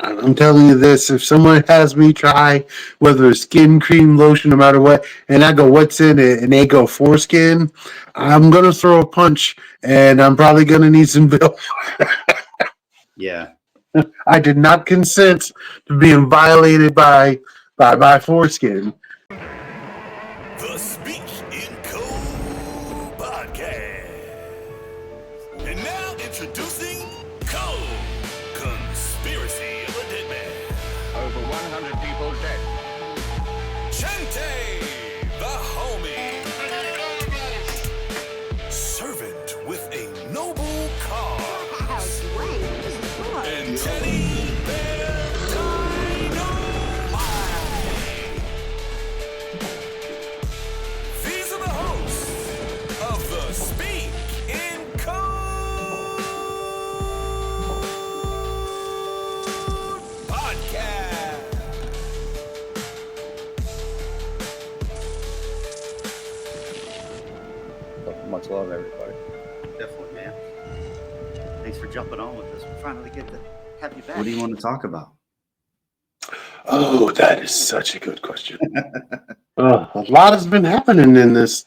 I'm telling you this, if someone has me try whether it's skin cream, lotion, no matter what, and I go, what's in it? And they go foreskin, I'm going to throw a punch and I'm probably going to need some bill. Yeah. I did not consent to being violated by foreskin. The Speak in Code podcast. And now introducing Code, Conspiracy of a Dead Man. Over 100 people dead. Chente, the homie. Servant with a noble cause. And Teddy Bear Dynamite. These are the hosts of the Speak in Code podcast. Much love, everybody. Definitely, man. Thanks for jumping on with us. We finally get to have you back. What do you want to talk about? Oh, that is such a good question. A lot has been happening in this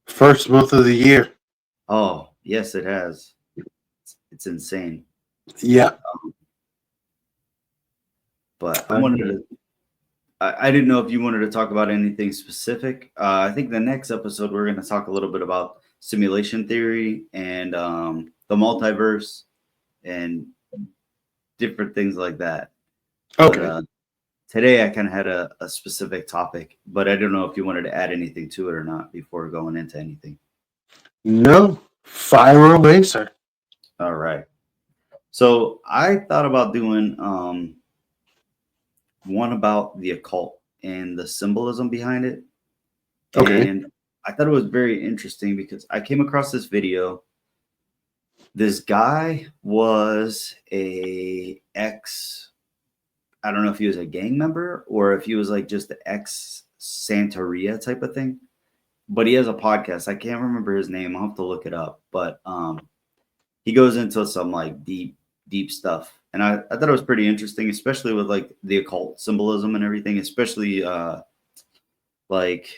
first month of the year. Oh, yes, it has. It's insane. Yeah. But I didn't know if you wanted to talk about anything specific. I think the next episode we're going to talk a little bit about simulation theory and the multiverse and different things like that. Okay. But, today I kind of had a specific topic, but I don't know if you wanted to add anything to it or not before going into anything. No, fire away, sir. All right. So I thought about doing one about the occult and the symbolism behind it. Okay. And I thought it was very interesting because I came across this video. This guy was I don't know if he was a gang member or if he was like just the ex-Santeria type of thing. But he has a podcast. I can't remember his name. I'll have to look it up. But he goes into some like deep stuff. And I thought it was pretty interesting, especially with like the occult symbolism and everything, especially like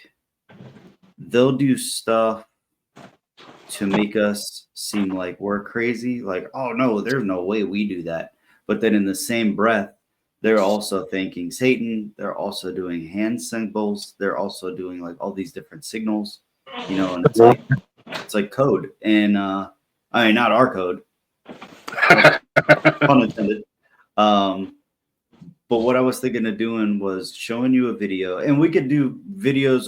they'll do stuff to make us seem like we're crazy. Like, oh no, there's no way we do that. But then in the same breath, they're also thanking Satan. They're also doing hand symbols. They're also doing like all these different signals, you know, and it's like code. And I mean, not our code. Pun intended. But what I was thinking of doing was showing you a video, and we could do videos.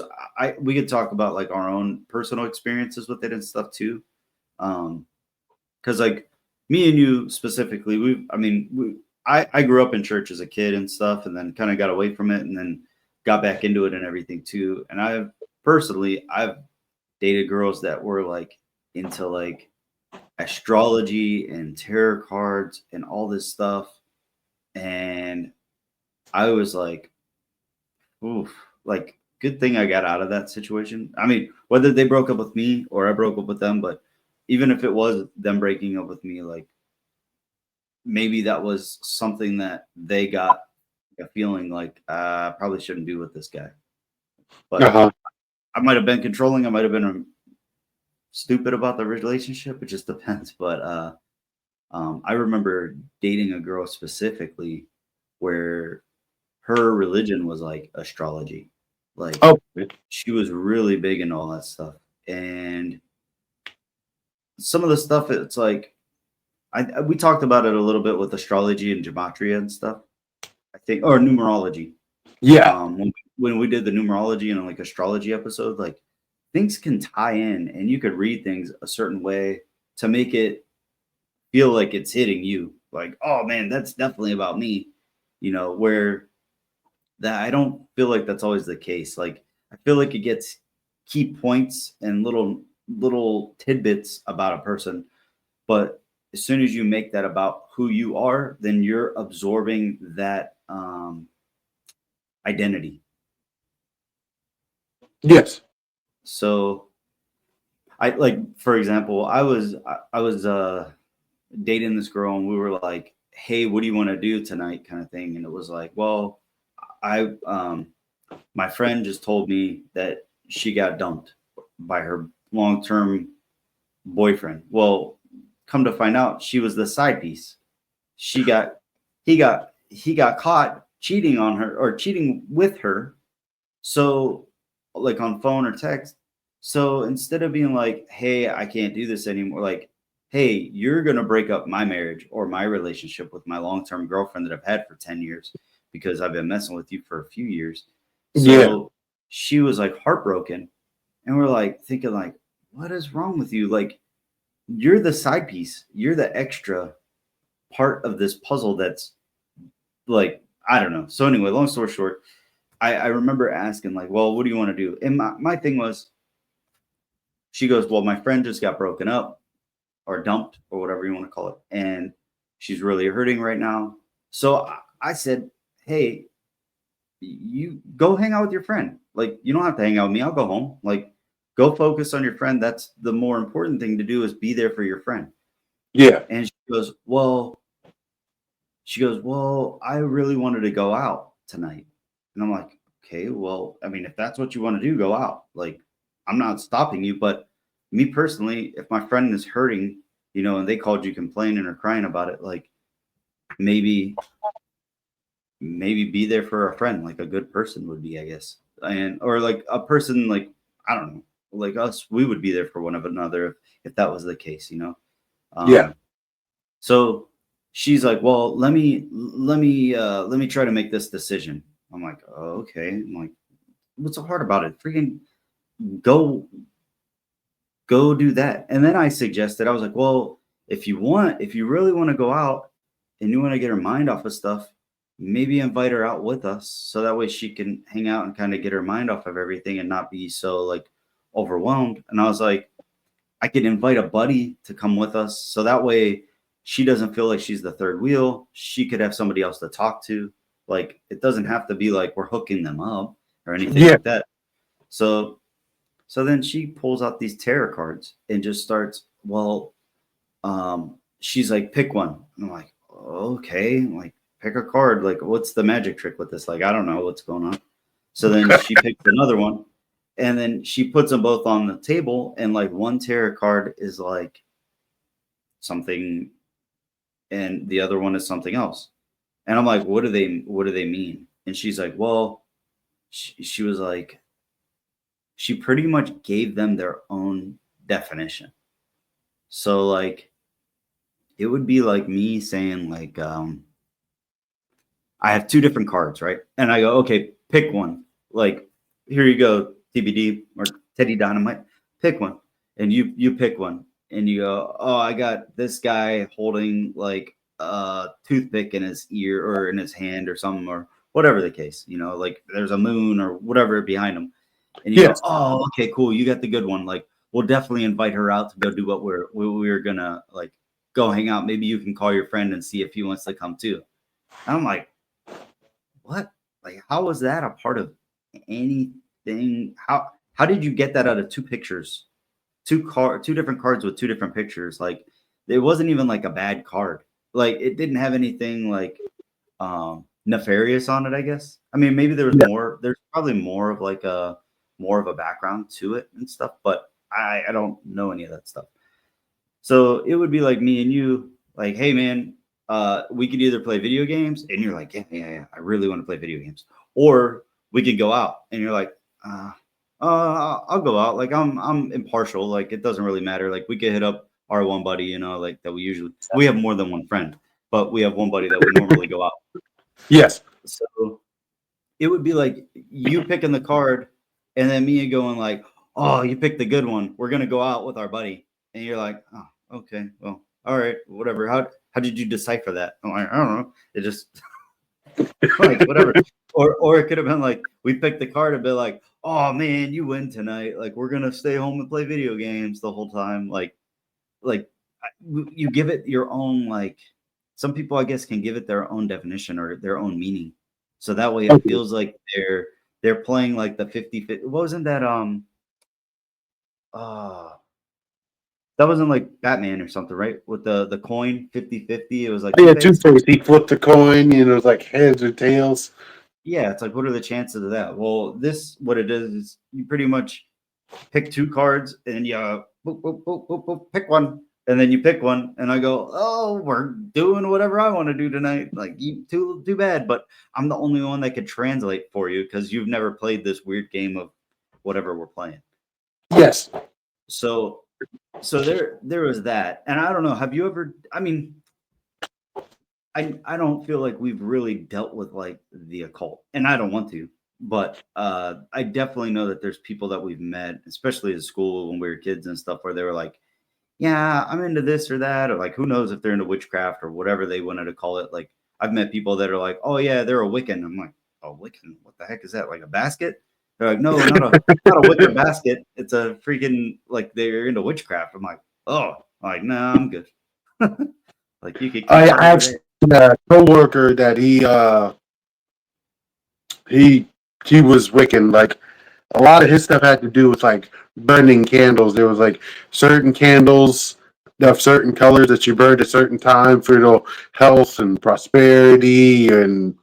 We could talk about like our own personal experiences with it and stuff too. Because like me and you specifically, I grew up in church as a kid and stuff, and then kind of got away from it, and then got back into it and everything too. And I've dated girls that were like into like astrology and tarot cards and all this stuff. And I was like, oof, like good thing I got out of that situation. I mean, whether they broke up with me or I broke up with them, but even if it was them breaking up with me, like maybe that was something that they got a feeling like I probably shouldn't be with this guy. But I might have been controlling. I might have been stupid about the relationship. It just depends. But I remember dating a girl specifically where her religion was like astrology. Like she was really big in all that stuff. And some of the stuff, it's like, we talked about it a little bit with astrology and gematria and stuff, I think, or numerology. Yeah. When we did the numerology and like astrology episode, like things can tie in and you could read things a certain way to make it feel like it's hitting you. Like, oh man, that's definitely about me, you know, where that I don't feel like that's always the case. Like I feel like it gets key points and little tidbits about a person, but as soon as you make that about who you are, then you're absorbing that identity. Yes. So I like, for example, I was dating this girl and we were like hey, what do you want to do tonight, kind of thing. And it was like, well, my friend just told me that she got dumped by her long-term boyfriend. Well, come to find out, she was the side piece. He got caught cheating on her or cheating with her. So, like on phone or text. So instead of being like, hey, I can't do this anymore, like, hey, you're going to break up my marriage or my relationship with my long-term girlfriend that I've had for 10 years because I've been messing with you for a few years. So Yeah. she was like heartbroken. And we're like thinking like, what is wrong with you? Like, you're the side piece. You're the extra part of this puzzle that's like, I don't know. So anyway, long story short, I remember asking like, well, what do you want to do? And my thing was, she goes, well, my friend just got broken up or dumped or whatever you want to call it. And she's really hurting right now. So I said, hey, you go hang out with your friend. Like, you don't have to hang out with me. I'll go home. Like, go focus on your friend. That's the more important thing to do, is be there for your friend. Yeah. And she goes, well, I really wanted to go out tonight. And I'm like, okay, well, I mean, if that's what you want to do, go out. Like, I'm not stopping you. But me personally, if my friend is hurting, and they called you complaining or crying about it, like, maybe be there for a friend, like a good person would be, I guess. And, or like a person, like, I don't know, like us, we would be there for one of another if that was the case, Yeah. So she's like, well, let me try to make this decision. I'm like, oh, okay. I'm like, what's so hard about it? Freaking go do that. And then I suggested, I was like, well, if you really want to go out and you want to get her mind off of stuff, maybe invite her out with us. So that way she can hang out and kind of get her mind off of everything and not be so like overwhelmed. And I was like, I could invite a buddy to come with us. So that way she doesn't feel like she's the third wheel. She could have somebody else to talk to. Like, it doesn't have to be like we're hooking them up or anything Yeah. like that. So then she pulls out these tarot cards and just starts, well, she's like, pick one. And I'm like, okay, like, pick a card. Like, what's the magic trick with this? Like, I don't know what's going on. So then she picks another one, and then she puts them both on the table, and like one tarot card is like something and the other one is something else. And I'm like, what do they mean? And she's like, well, she was like, she pretty much gave them their own definition. So like, it would be like me saying like, I have two different cards, right? And I go, okay, pick one. Like, here you go, TBD or Teddy Dynamite, pick one. And you pick one. And you go, oh, I got this guy holding like a toothpick in his ear or in his hand or something, or whatever the case, like there's a moon or whatever behind him. And you Yes. go, oh, okay, cool. You got the good one. Like, we'll definitely invite her out to go do what we're gonna like go hang out. Maybe you can call your friend and see if he wants to come too. And I'm like, what? Like, how was that a part of anything? How did you get that out of two pictures? Two different cards with two different pictures. Like, it wasn't even like a bad card. Like, it didn't have anything like nefarious on it, I guess. I mean, maybe there was more. There's probably more of a background to it and stuff, but I don't know any of that stuff. So it would be like me and you, like, hey man, we could either play video games, and you're like, yeah, I really want to play video games, or we could go out, and you're like, I'll go out. Like, I'm impartial. Like, it doesn't really matter. Like, we could hit up our one buddy, like that we have more than one friend, but we have one buddy that we normally go out. Yes. So it would be like you picking the card, and then me going like, oh, you picked the good one. We're gonna go out with our buddy, and you're like, oh, okay, well, all right, whatever. How did you decipher that? I'm like, I don't know. It just like whatever. Or it could have been like, we picked the card and be like, oh man, you win tonight. Like, we're gonna stay home and play video games the whole time. Like you give it your own, like, some people I guess can give it their own definition or their own meaning. So that way it feels like they're playing like the 50-50. Wasn't that That wasn't like Batman or something, right? With the coin 50-50. It was like Yeah, Two-Face. Two-Face. He flipped the coin. You know, it was like heads or tails. Yeah, it's like, what are the chances of that? Well, what it is you pretty much pick two cards and you boop, boop, boop, boop, boop, pick one. And then you pick one, and I go, "Oh, we're doing whatever I want to do tonight." Like, you too bad, but I'm the only one that could translate for you because you've never played this weird game of whatever we're playing. Yes. So, there was that, and I don't know. Have you ever? I mean, I don't feel like we've really dealt with like the occult, and I don't want to, but I definitely know that there's people that we've met, especially in school when we were kids and stuff, where they were like, "Yeah, I'm into this or that," or like, who knows if they're into witchcraft or whatever they wanted to call it. Like, I've met people that are like, "Oh yeah, they're a Wiccan." I'm like, "Oh, Wiccan? What the heck is that? Like a basket?" They're like, "No, not a Wicca basket. It's a freaking like they're into witchcraft." I'm like, "Oh, like nah, I'm good." Like you could keep I that over actually there. had a coworker that he he was Wiccan. Like a lot of his stuff had to do with like burning candles. There was like certain candles of certain colors that you burned at certain time for health and prosperity and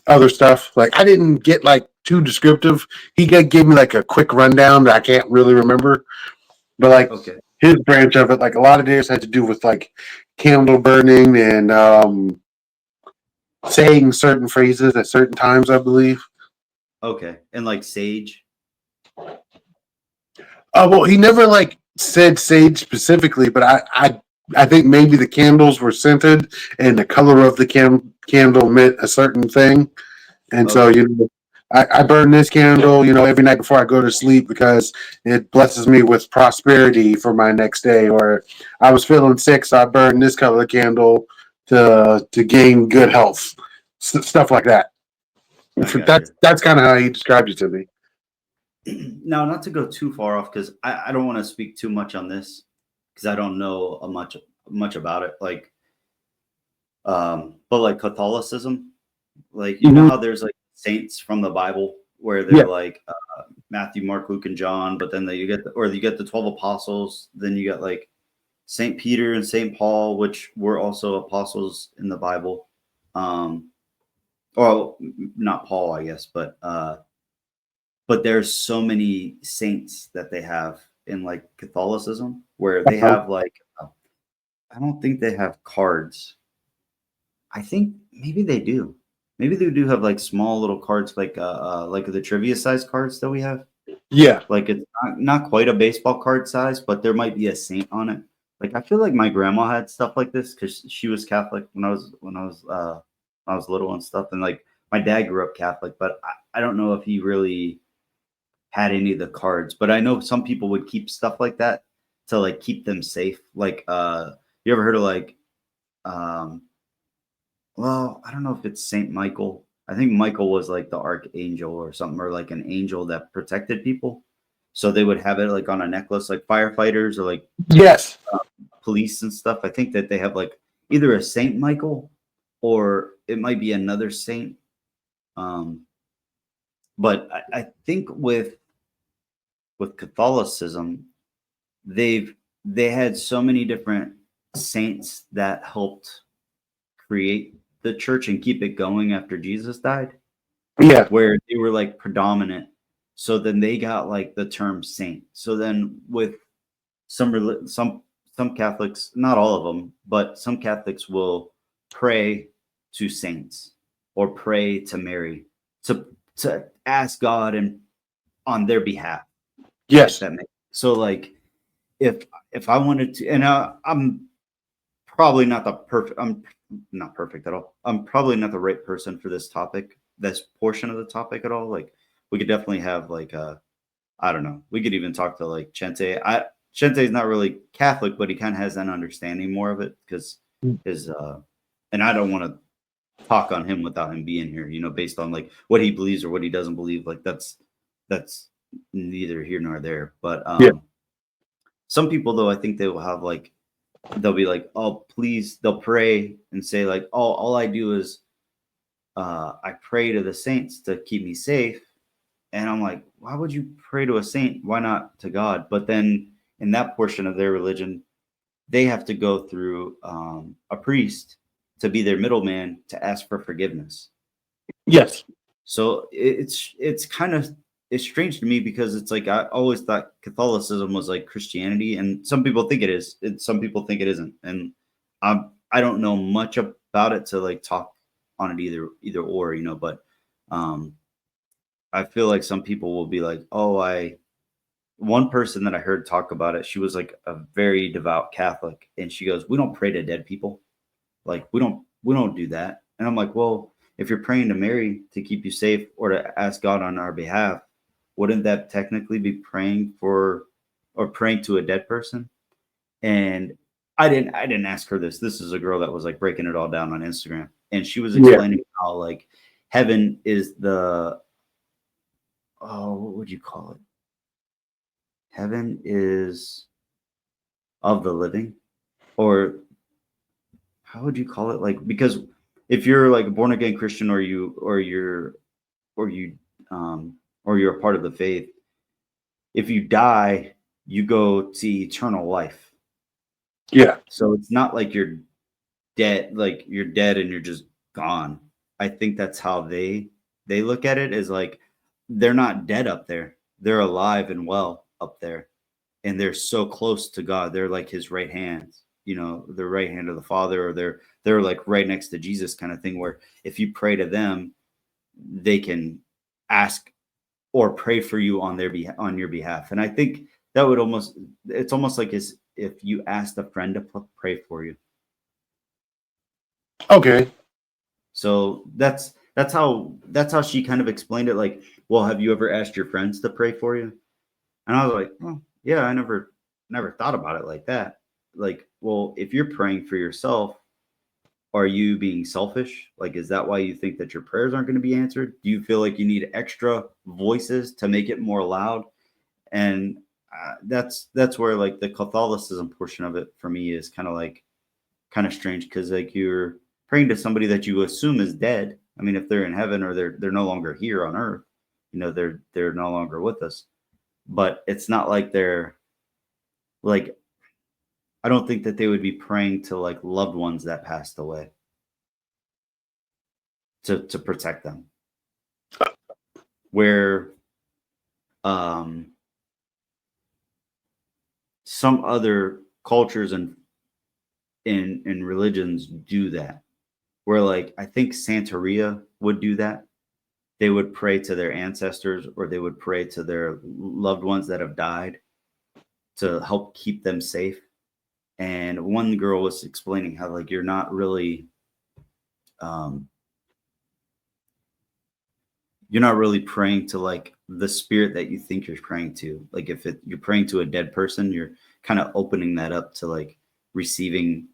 other stuff. Like I didn't get like too descriptive. Gave me like a quick rundown that I can't really remember. But like Okay. his branch of it, like a lot of theirs had to do with like candle burning and saying certain phrases at certain times, I believe. Okay. And like sage. Well, he never like said sage specifically, but I think maybe the candles were scented and the color of the candle meant a certain thing. And so, Okay. I burn this candle, every night before I go to sleep because it blesses me with prosperity for my next day. Or I was feeling sick, so I burned this color candle to gain good health, stuff like that. I got That's kind of how he described it to me. you. Now, not to go too far off, because I don't want to speak too much on this because I don't know much about it. Like, but like Catholicism, like you know Mm-hmm. how there's like saints from the Bible where Yeah. they're like Matthew, Mark, Luke, and John, but then you get the 12 apostles. Then you got like Saint Peter and Saint Paul, which were also apostles in the Bible. Well, not Paul, I guess, but there's so many saints that they have in like Catholicism where they have like I don't think they have cards. I think maybe they do. Maybe they do have like small little cards like the trivia size cards that we have. Yeah. Like it's not quite a baseball card size, but there might be a saint on it. Like I feel like my grandma had stuff like this because she was Catholic when I was little and stuff, and like my dad grew up Catholic, but I don't know if he really had any of the cards. But I know some people would keep stuff like that to like keep them safe. Like you ever heard of like um well, I don't know if it's Saint Michael. I think Michael was like the archangel or something, or like an angel that protected people. So they would have it like on a necklace, like firefighters or like Yes. police and stuff. I think that they have like either a Saint Michael or it might be another saint. Um, but I think with Catholicism, they had so many different saints that helped create the church and keep it going after Jesus died, Yeah. where they were like predominant. So then they got like the term saint. So then with some Catholics, not all of them, but some Catholics will pray to saints or pray to Mary to ask God and on their behalf. If Yes. that makes so like if I wanted to, and I'm probably not the perfect. I'm not perfect at all. I'm probably not the right person for this topic, this portion of the topic at all. Like we could definitely have like I don't know. We could even talk to like Chente. Chente is not really Catholic, but he kind of has an understanding more of it because his and I don't want to talk on him without him being here, based on like what he believes or what he doesn't believe. Like that's neither here nor there. But Yeah. some people though, I think they will have like they'll be like, oh please, they'll pray and say like, oh, all I do is I pray to the saints to keep me safe. And I'm like, why would you pray to a saint? Why not to God? But then in that portion of their religion, they have to go through a priest to be their middleman to ask for forgiveness. Yes. So it's kind of it's strange to me because it's like I always thought Catholicism was like Christianity, and some people think it is. Some people think it isn't, and I don't know much about it to like talk on it either or, you know. But I feel like some people will be like, oh, one person that I heard talk about it, she was like a very devout Catholic, and she goes, "We don't pray to dead people, like we don't do that." And I'm like, well, if you're praying to Mary to keep you safe or to ask God on our behalf, wouldn't that technically be praying for or praying to a dead person? And I didn't ask her this. This is a girl that was like breaking it all down on Instagram, and she was explaining how like heaven is what would you call it? Heaven is of the living, or how would you call it? Like, because if you're like a born again Christian or you're a part of the faith, if you die, you go to eternal life. Yeah. So it's not like you're dead, like you're dead and you're just gone. I think that's how they look at it, is like they're not dead up there. They're alive and well up there. And they're so close to God. They're like his right hand, you know, the right hand of the Father, or they're like right next to Jesus kind of thing, where if you pray to them, they can ask or pray for you on your behalf. And I think that would it's almost like as if you asked a friend to pray for you. Okay. So that's how she kind of explained it. Like, well, have you ever asked your friends to pray for you? And I was like, well, yeah, I never thought about it like that. Like, well, if you're praying for yourself, are you being selfish? Like, is that why you think that your prayers aren't going to be answered? Do you feel like you need extra voices to make it more loud? And that's where like the Catholicism portion of it for me is kind of strange, because like you're praying to somebody that you assume is dead. I mean, if they're in heaven or they're no longer here on earth, you know, they're no longer with us. But it's not like they're like, I don't think that they would be praying to like loved ones that passed away to protect them. Where some other cultures and in religions do that. Where like I think Santeria would do that. They would pray to their ancestors, or they would pray to their loved ones that have died to help keep them safe. And one girl was explaining how like you're not really praying to like the spirit that you think you're praying to. Like if you're praying to a dead person, you're kind of opening that up to like receiving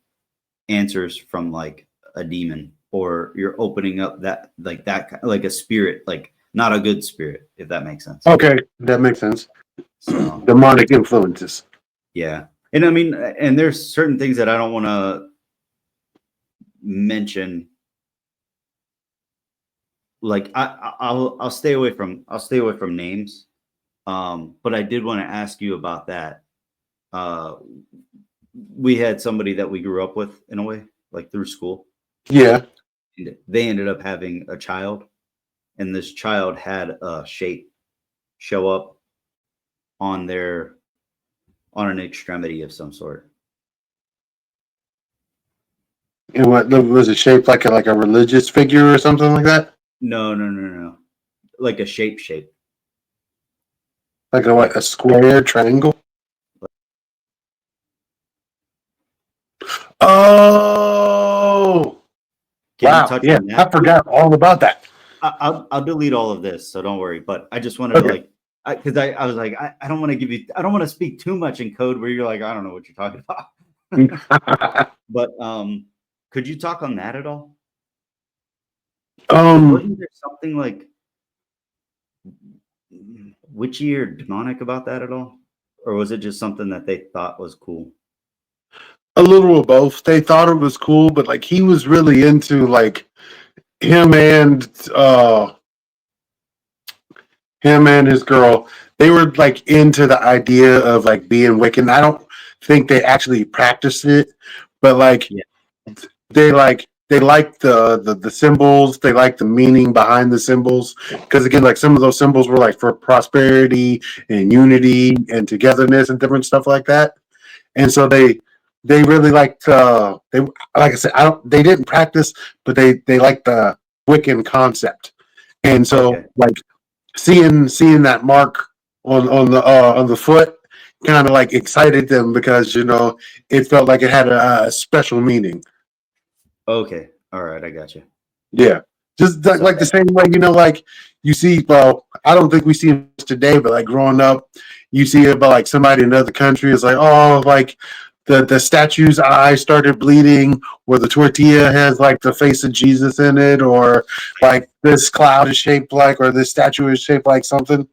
answers from like a demon, or you're opening up that like a spirit, like not a good spirit, if that makes sense. Okay, that makes sense. So Demonic influences. yeah. And I mean, and there's certain things that I don't want to mention. Like I'll stay away from names. But I did want to ask you about that. We had somebody that we grew up with in a way, like through school. Yeah. And they ended up having a child, and this child had a shape show up on an extremity of some sort. And what was it shaped like a religious figure or something like that? No. Like a shape. Like a square triangle? Oh, Can wow. you touch Yeah, on that? I forgot all about that. I'll delete all of this, so don't worry. But I just wanted to like, because I was like, I don't want to speak too much in code where you're like, I don't know what you're talking about. But could you talk on that at all? Wasn't there something like witchy or demonic about that at all? Or was it just something that they thought was cool? A little of both. They thought it was cool, but like he was really into like him and his girl. they were like into the idea of like being Wiccan. I don't think they actually practiced it, but like Yeah. they like the symbols. They like the meaning behind the symbols because again, like some of those symbols were like for prosperity and unity and togetherness and different stuff like that. And so they really liked they like I said I don't they didn't practice, but they liked the Wiccan concept. And so Okay. like seeing that mark on the foot kind of like excited them because it felt like it had a special meaning. Okay. All right. I got you. Yeah, just So like the same way like you see. Well, I don't think we see it today, but like growing up, you see it about like somebody in another country is like, oh, like the statue's eye started bleeding, or the tortilla has like the face of Jesus in it, or like this cloud is shaped like, or this statue is shaped like something.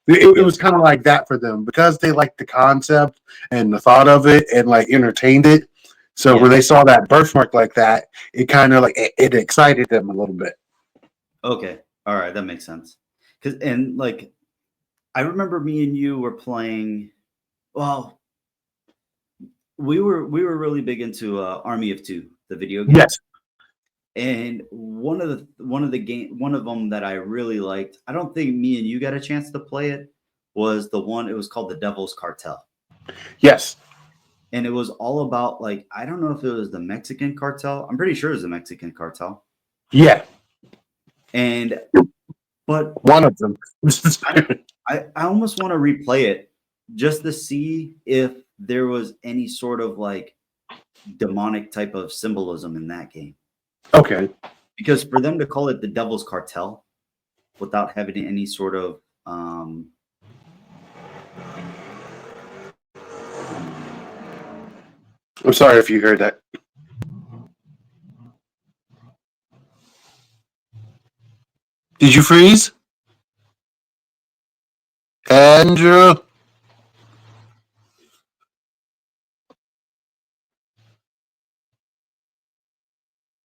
It yep. was kind of like that for them because they liked the concept and the thought of it and like entertained it. So when Yeah. they saw that birthmark like that, it kind of like it excited them a little bit. Okay. All right. That makes sense. And like I remember me and you were playing. Well, we were really big into Army of Two, the video game. Yes. And one of them that I really liked, I don't think me and you got a chance to play it, was the one, it was called The Devil's Cartel. Yes. And it was all about like, I don't know if it was the Mexican cartel. I'm pretty sure it was the Mexican cartel. Yeah. But One of them. I almost want to replay it just to see if there was any sort of like demonic type of symbolism in that game. Okay. Because for them to call it the Devil's Cartel without having any sort of I'm sorry if you heard that. Did you freeze? Andrew?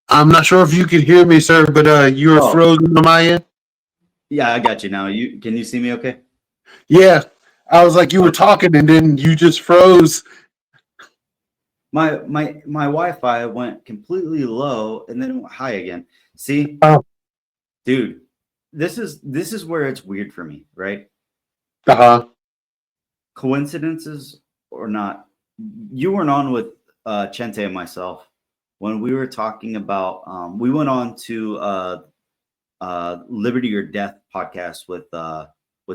I'm not sure if you can hear me, sir, but you were frozen on my end. yeah, I got you now. Can you see me okay? Yeah. I was like, you were talking and then you just froze. My Wi-Fi went completely low and then it went high again. See? Oh. Dude, this is where it's weird for me, right? Uh-huh. Coincidences or not, you weren't on with Chente and myself when we were talking about we went on to Liberty or Death podcast with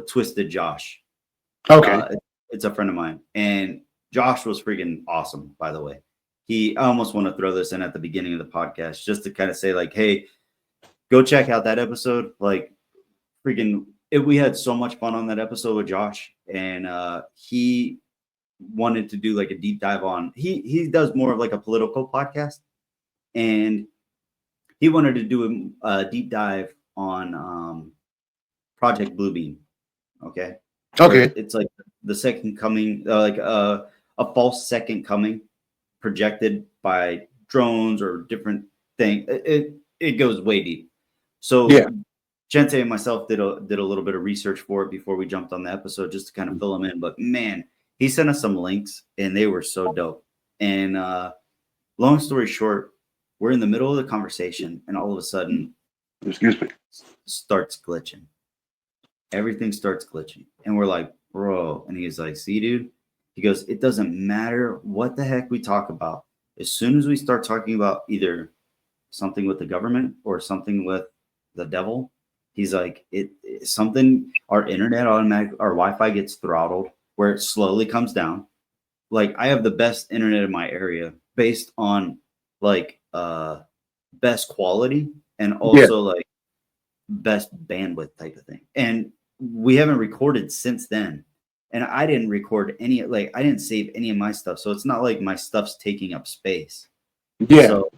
Twisted Josh. Okay. It's a friend of mine, and Josh was freaking awesome, by the way. I almost want to throw this in at the beginning of the podcast just to kind of say like, hey, go check out that episode. Like freaking we had so much fun on that episode with Josh, and he wanted to do like a deep dive on he does more of like a political podcast, and he wanted to do a deep dive on Project Bluebeam. Okay. It's like the second coming, like a false second coming projected by drones or different thing. It goes way deep. So Yeah. Gente and myself did a little bit of research for it before we jumped on the episode just to kind of fill them in. But man, he sent us some links and they were so dope. And long story short, we're in the middle of the conversation and all of a sudden, Excuse me. starts glitching. Everything starts glitching. And we're like, bro. And he's like, see, dude? He goes, it doesn't matter what the heck we talk about. As soon as we start talking about either something with the government or something with the devil, he's like, something, our internet our Wi-Fi gets throttled where it slowly comes down. Like I have the best internet in my area based on like best quality and also like best bandwidth type of thing. And we haven't recorded since then. And I didn't record any, like I didn't save any of my stuff. So it's not like my stuff's taking up space. Yeah. So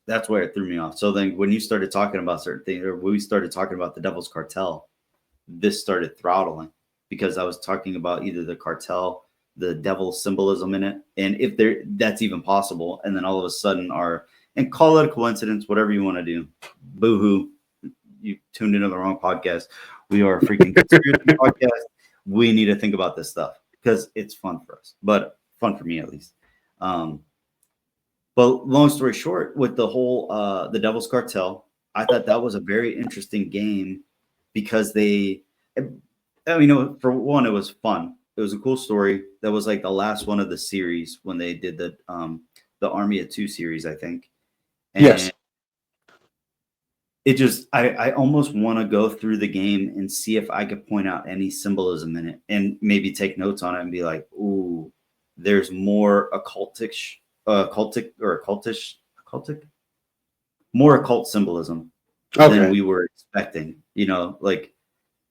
that's where it threw me off. So then when you started talking about certain things, or we started talking about the Devil's Cartel, this started throttling because I was talking about either the cartel, the devil symbolism in it, and if that's even possible. And then all of a sudden and call it a coincidence, whatever you want to do. Boo-hoo. You tuned into the wrong podcast. We are a freaking conspiracy podcast. we need to think about this stuff because it's fun for us, but fun for me at least. But long story short, with the whole the Devil's Cartel, I thought that was a very interesting game because for one, it was fun. It was a cool story. That was like the last one of the series when they did the Army of Two series, I think. And Yes. it just I almost want to go through the game and see if I could point out any symbolism in it and maybe take notes on it and be like, ooh, there's more occultic, more occult symbolism than Okay. we were expecting, like.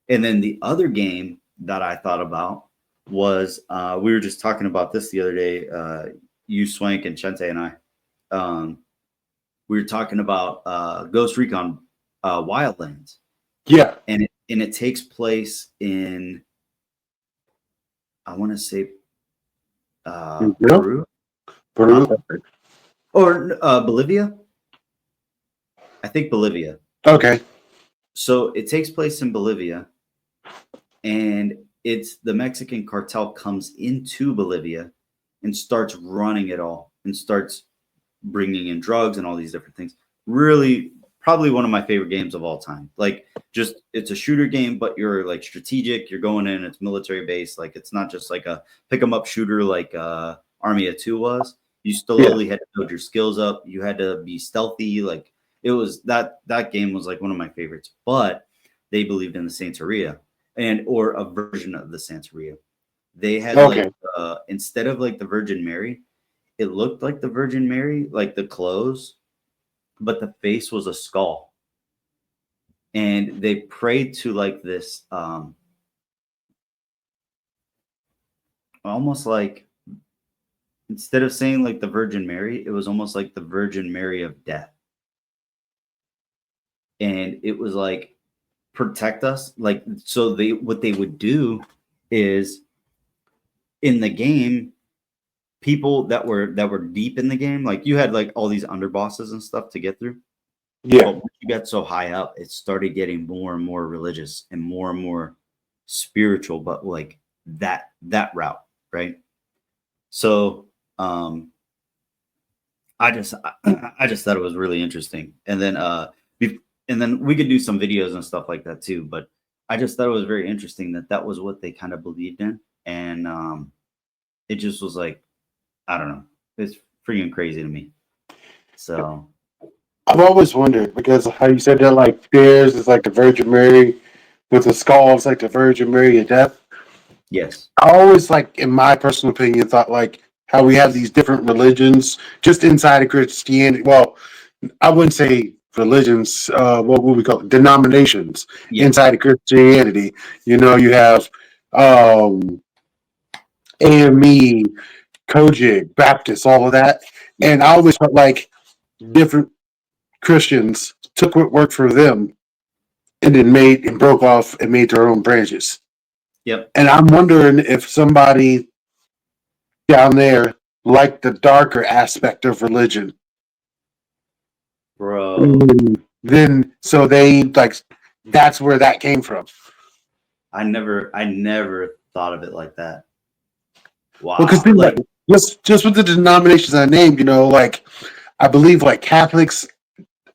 And then the other game that I thought about was we were just talking about this the other day, you, Swank, and Chente and I. We were talking about Ghost Recon Wildlands. Yeah. And it takes place in, I want to say, Peru Peru. or Bolivia. I think Bolivia. Okay. So it takes place in Bolivia, and it's the Mexican cartel comes into Bolivia and starts running it all and starts bringing in drugs and all these different things. Really, probably one of my favorite games of all time. Like, just it's a shooter game, but you're like strategic. You're going in, it's military based. Like, it's not just like a pick 'em up shooter like Army of Two was. You slowly had to build your skills up. You had to be stealthy. Like, it was that game was like one of my favorites. But they believed in the Santeria or a version of the Santeria. They had like instead of like the Virgin Mary, it looked like the Virgin Mary, like the clothes, but the face was a skull. And they prayed to like this, almost like, instead of saying like the Virgin Mary, it was almost like the Virgin Mary of death. And it was like, protect us. Like, so what they would do is in the game, people that were deep in the game, like you had like all these underbosses and stuff to get through. Yeah. But once you got so high up, it started getting more and more religious and more spiritual, but like that route, right? So I just thought it was really interesting. And then we could do some videos and stuff like that too. But I just thought it was very interesting that was what they kind of believed in. And it just was like, I don't know. It's freaking crazy to me. So I've always wondered because how you said that, like theirs is like the Virgin Mary with the skull, it's like the Virgin Mary of death. yes. I always, like, in my personal opinion, thought like how we have these different religions just inside of Christianity. Well, I wouldn't say religions, what would we call it? Denominations inside of Christianity. You have AME, Kojic, Baptist, all of that. And I always felt like different Christians took what worked for them and then broke off and made their own branches. Yep. And I'm wondering if somebody down there liked the darker aspect of religion. Bro. Then so they like that's where that came from. I never thought of it like that. Wow. Well, because like just with the denominations I named, like I believe like Catholics,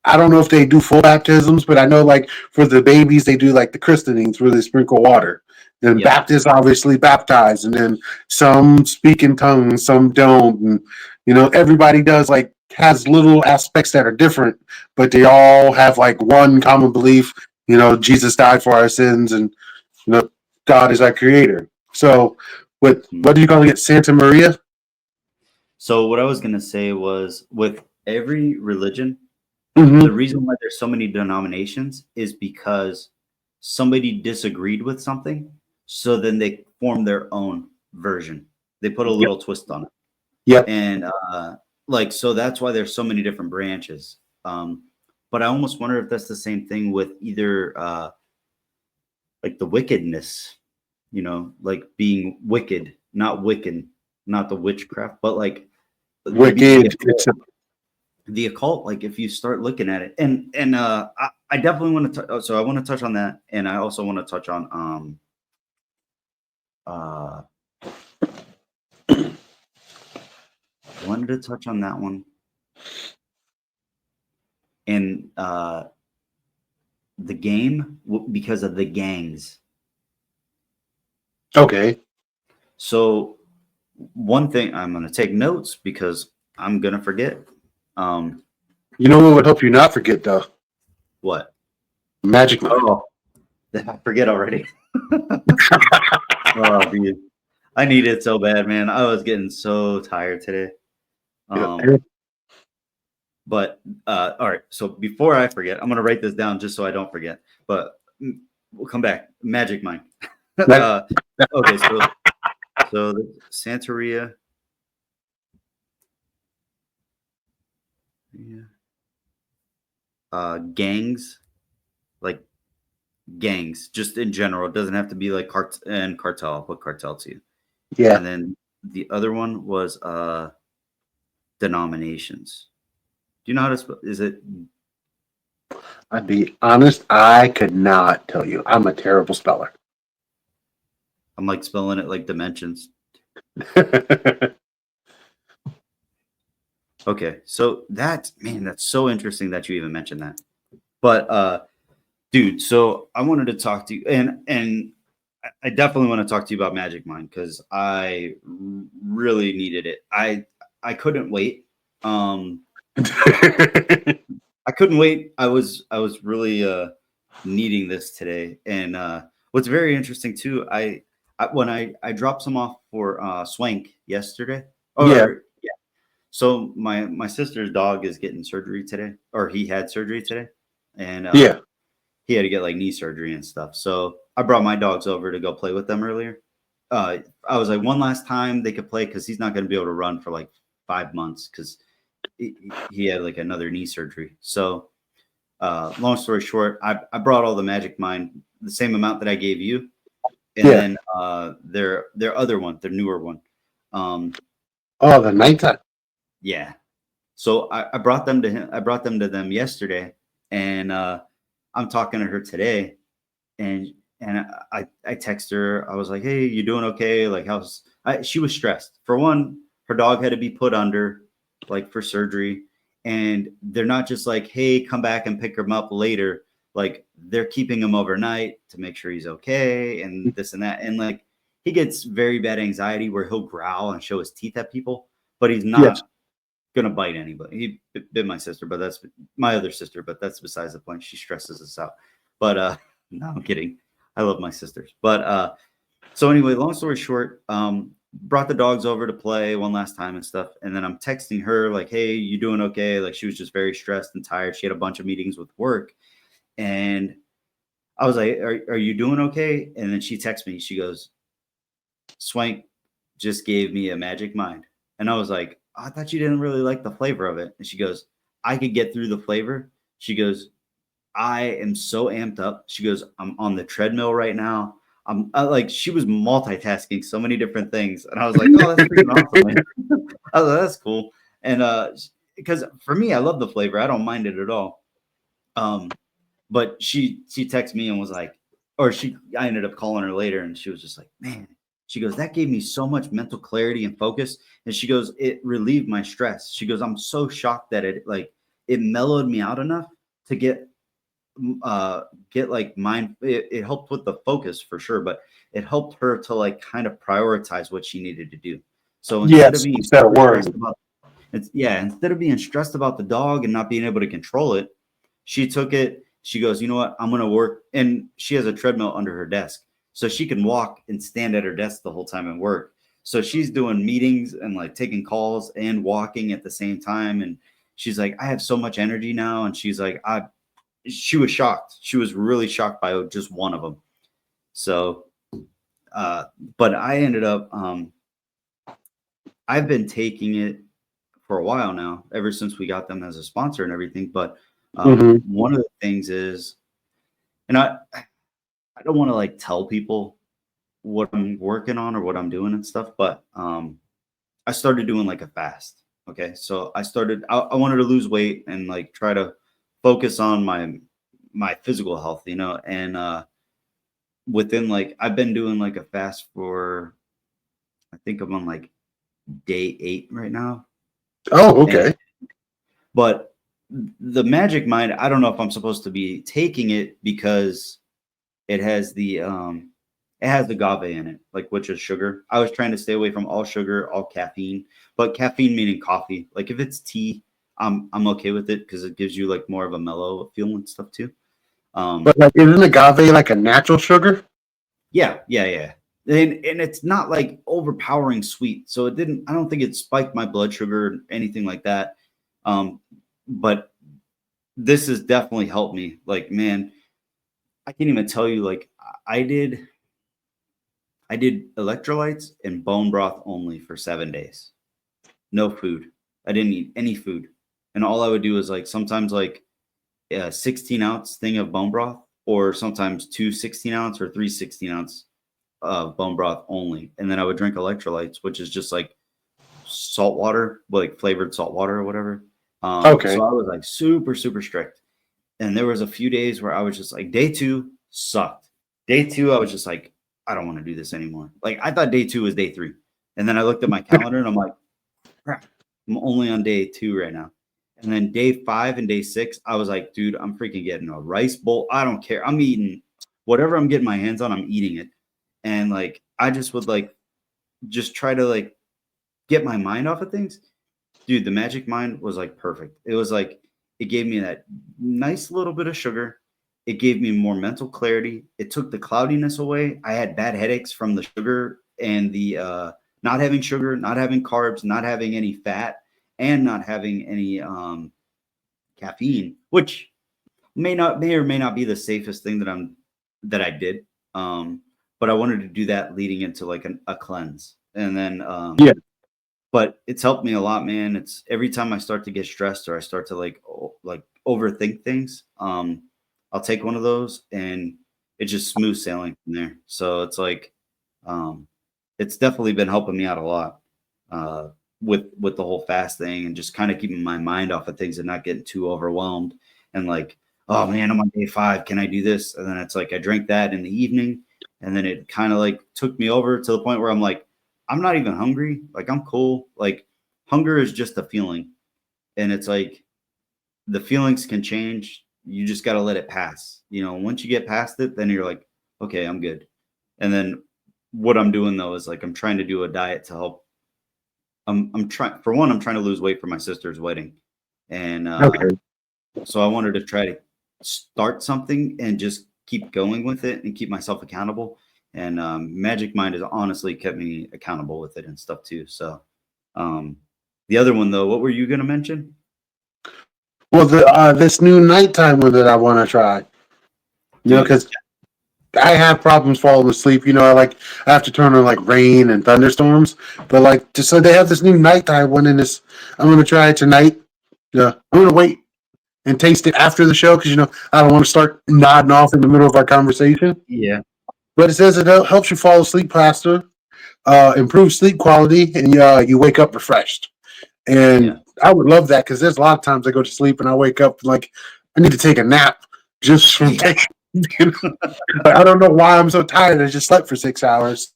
I don't know if they do full baptisms, but I know like for the babies they do like the christenings where they sprinkle water. Then Baptists obviously baptize, and then some speak in tongues, some don't, and everybody has little aspects that are different, but they all have like one common belief. Jesus died for our sins, and God is our creator. So, what do you call it? Santa Maria? So what I was gonna say was with every religion, Mm-hmm. the reason why there's so many denominations is because somebody disagreed with something, so then they form their own version. They put a little twist on it. Yep. And so that's why there's so many different branches. But I almost wonder if that's the same thing with either like the wickedness, like being wicked, not Wiccan, not the witchcraft, but like wicked. The occult. Like if you start looking at it, and I definitely want to. So I want to touch on that, and I also want to touch on I wanted to touch on that one. And the game, because of the gangs. Okay. So one thing, I'm going to take notes because I'm going to forget. You know what would help you not forget though? What? Magic Mind. Oh, I forget already. Oh, dude. I need it so bad, man. I was getting so tired today. Yeah. But all right. So before I forget, I'm gonna write this down just so I don't forget. But we'll come back. Magic Mind. Okay. So the Santeria. Yeah. Gangs, like gangs, just in general. It doesn't have to be like cartel. I'll put cartel to you. Yeah. And then the other one was denominations. Do you know how to spell? Is it? I'd be honest, I could not tell you. I'm a terrible speller. I'm like spelling it like dimensions. Okay, so that's so interesting that you even mentioned that. But dude, so I wanted to talk to you, and I definitely want to talk to you about Magic Mind because I really needed it. I couldn't wait. I couldn't wait. I was really needing this today. And what's very interesting too, when I dropped some off for Swank yesterday. Yeah. Yeah. So my sister's dog is getting surgery today, or he had surgery today, and Yeah. he had to get like knee surgery and stuff. So I brought my dogs over to go play with them earlier. I was like, one last time they could play because he's not going to be able to run for like 5 months because he had like another knee surgery. So long story short, I brought all the Magic Mind, the same amount that I gave you, and Yeah. then their other one, their newer one. Oh, the nighttime. Yeah. So I brought them to him. I brought them to them yesterday, and I'm talking to her today, and I text her. I was like, "Hey, you doing okay? Like, she was stressed. For one, her dog had to be put under, like for surgery, and they're not just like, "Hey, come back and pick him up later." Like they're keeping him overnight to make sure he's okay, and this and that, and like he gets very bad anxiety where he'll growl and show his teeth at people, but he's not Yes. gonna bite anybody. He bit my sister, but that's my other sister, but that's besides the point. She stresses us out. But no, I'm kidding. I love my sisters. But so anyway, long story short, brought the dogs over to play one last time and stuff. And then I'm texting her like, "Hey, you doing okay?" Like she was just very stressed and tired. She had a bunch of meetings with work. And I was like, are you doing okay? And then she texts me. She goes, "Swank just gave me a Magic Mind." And I was like, "I thought you didn't really like the flavor of it." And she goes, "I could get through the flavor." She goes, "I am so amped up." She goes, "I'm on the treadmill right now." Like, she was multitasking so many different things. And I was like, "Oh, that's freaking awesome, man." I was like, "That's cool." And because for me, I love the flavor. I don't mind it at all. But she texted me and was like, I ended up calling her later and she was just like, "Man," she goes, "that gave me so much mental clarity and focus." And she goes, "It relieved my stress." She goes, "I'm so shocked that it mellowed me out enough to get like mind. It helped with the focus for sure, but it helped her to like kind of prioritize what she needed to do." So instead of Yes. being Instead of stressed worrying. about instead of being stressed about the dog and not being able to control it, she took it. She goes, "You know what? I'm going to work." And she has a treadmill under her desk. So she can walk and stand at her desk the whole time and work. So she's doing meetings and like taking calls and walking at the same time. And she's like, "I have so much energy now." And she's like, she was shocked. She was really shocked by just one of them. So, but I ended up, I've been taking it for a while now, ever since we got them as a sponsor and everything. But Mhm. one of the things is, and I don't want to like tell people what I'm working on or what I'm doing and stuff, but I started doing like a fast. Okay. So I wanted to lose weight and like try to focus on my physical health, and within like I've been doing like a fast for I think I'm on like day 8 right now. Oh, okay. But the Magic Mind, I don't know if I'm supposed to be taking it because it has the agave in it, like which is sugar. I was trying to stay away from all sugar, all caffeine, but caffeine meaning coffee. Like if it's tea, I'm okay with it because it gives you like more of a mellow feel and stuff too. But like, isn't agave like a natural sugar? Yeah. And it's not like overpowering sweet. So it didn't, I don't think it spiked my blood sugar or anything like that. But this has definitely helped me. Like, man, I can't even tell you, like I did electrolytes and bone broth only for 7 days. No food. I didn't eat any food. And all I would do is like sometimes like a 16-ounce thing of bone broth, or sometimes 2 16-ounce or 3 16-ounce bone broth only. And then I would drink electrolytes, which is just like salt water, like flavored salt water or whatever. Okay. So I was like super, super strict. And there was a few days where I was just like, day 2 sucked. Day 2, I was just like, I don't want to do this anymore. Like I thought day 2 was day 3. And then I looked at my calendar and I'm like, crap, I'm only on day 2 right now. And then day 5 and day 6, I was like, dude, I'm freaking getting a rice bowl. I don't care. I'm eating whatever I'm getting my hands on, I'm eating it. And like, I just would like, just try to like get my mind off of things. Dude, the Magic Mind was like perfect. It was like, it gave me that nice little bit of sugar. It gave me more mental clarity. It took the cloudiness away. I had bad headaches from the sugar and the not having sugar, not having carbs, not having any fat, and not having any caffeine, which may or may not be the safest thing that I did. But I wanted to do that leading into like a cleanse, and then Yeah. But it's helped me a lot, man. It's every time I start to get stressed or I start to like overthink things, I'll take one of those and it's just smooth sailing from there. So it's like, it's definitely been helping me out a lot with the whole fast thing and just kind of keeping my mind off of things and not getting too overwhelmed and like, oh man, I'm on day 5. Can I do this? And then it's like I drank that in the evening, and then it kind of like took me over to the point where I'm like, I'm not even hungry. Like I'm cool. Like hunger is just a feeling, and it's like the feelings can change. You just got to let it pass. You know, once you get past it, then you're like, okay, I'm good. And then what I'm doing though is like I'm trying to do a diet to help. I'm trying, for one, I'm trying to lose weight for my sister's wedding, and Okay. so I wanted to try to start something and just keep going with it and keep myself accountable. And Magic Mind has honestly kept me accountable with it and stuff too. So the other one though, what were you going to mention? Well, this new nighttime one that I want to try. You know, Dude, because I have problems falling asleep. You know, I have to turn on like rain and thunderstorms. But like, just so they have this new nighttime one in this, I'm gonna try it tonight. Yeah, I'm gonna wait and taste it after the show because I don't want to start nodding off in the middle of our conversation. yeah, But it says it helps you fall asleep faster, improves sleep quality, and you wake up refreshed. And yeah, I would love that because there's a lot of times I go to sleep and I wake up like I need to take a nap just from yeah, taking. I don't know why I'm so tired. I just slept for 6 hours.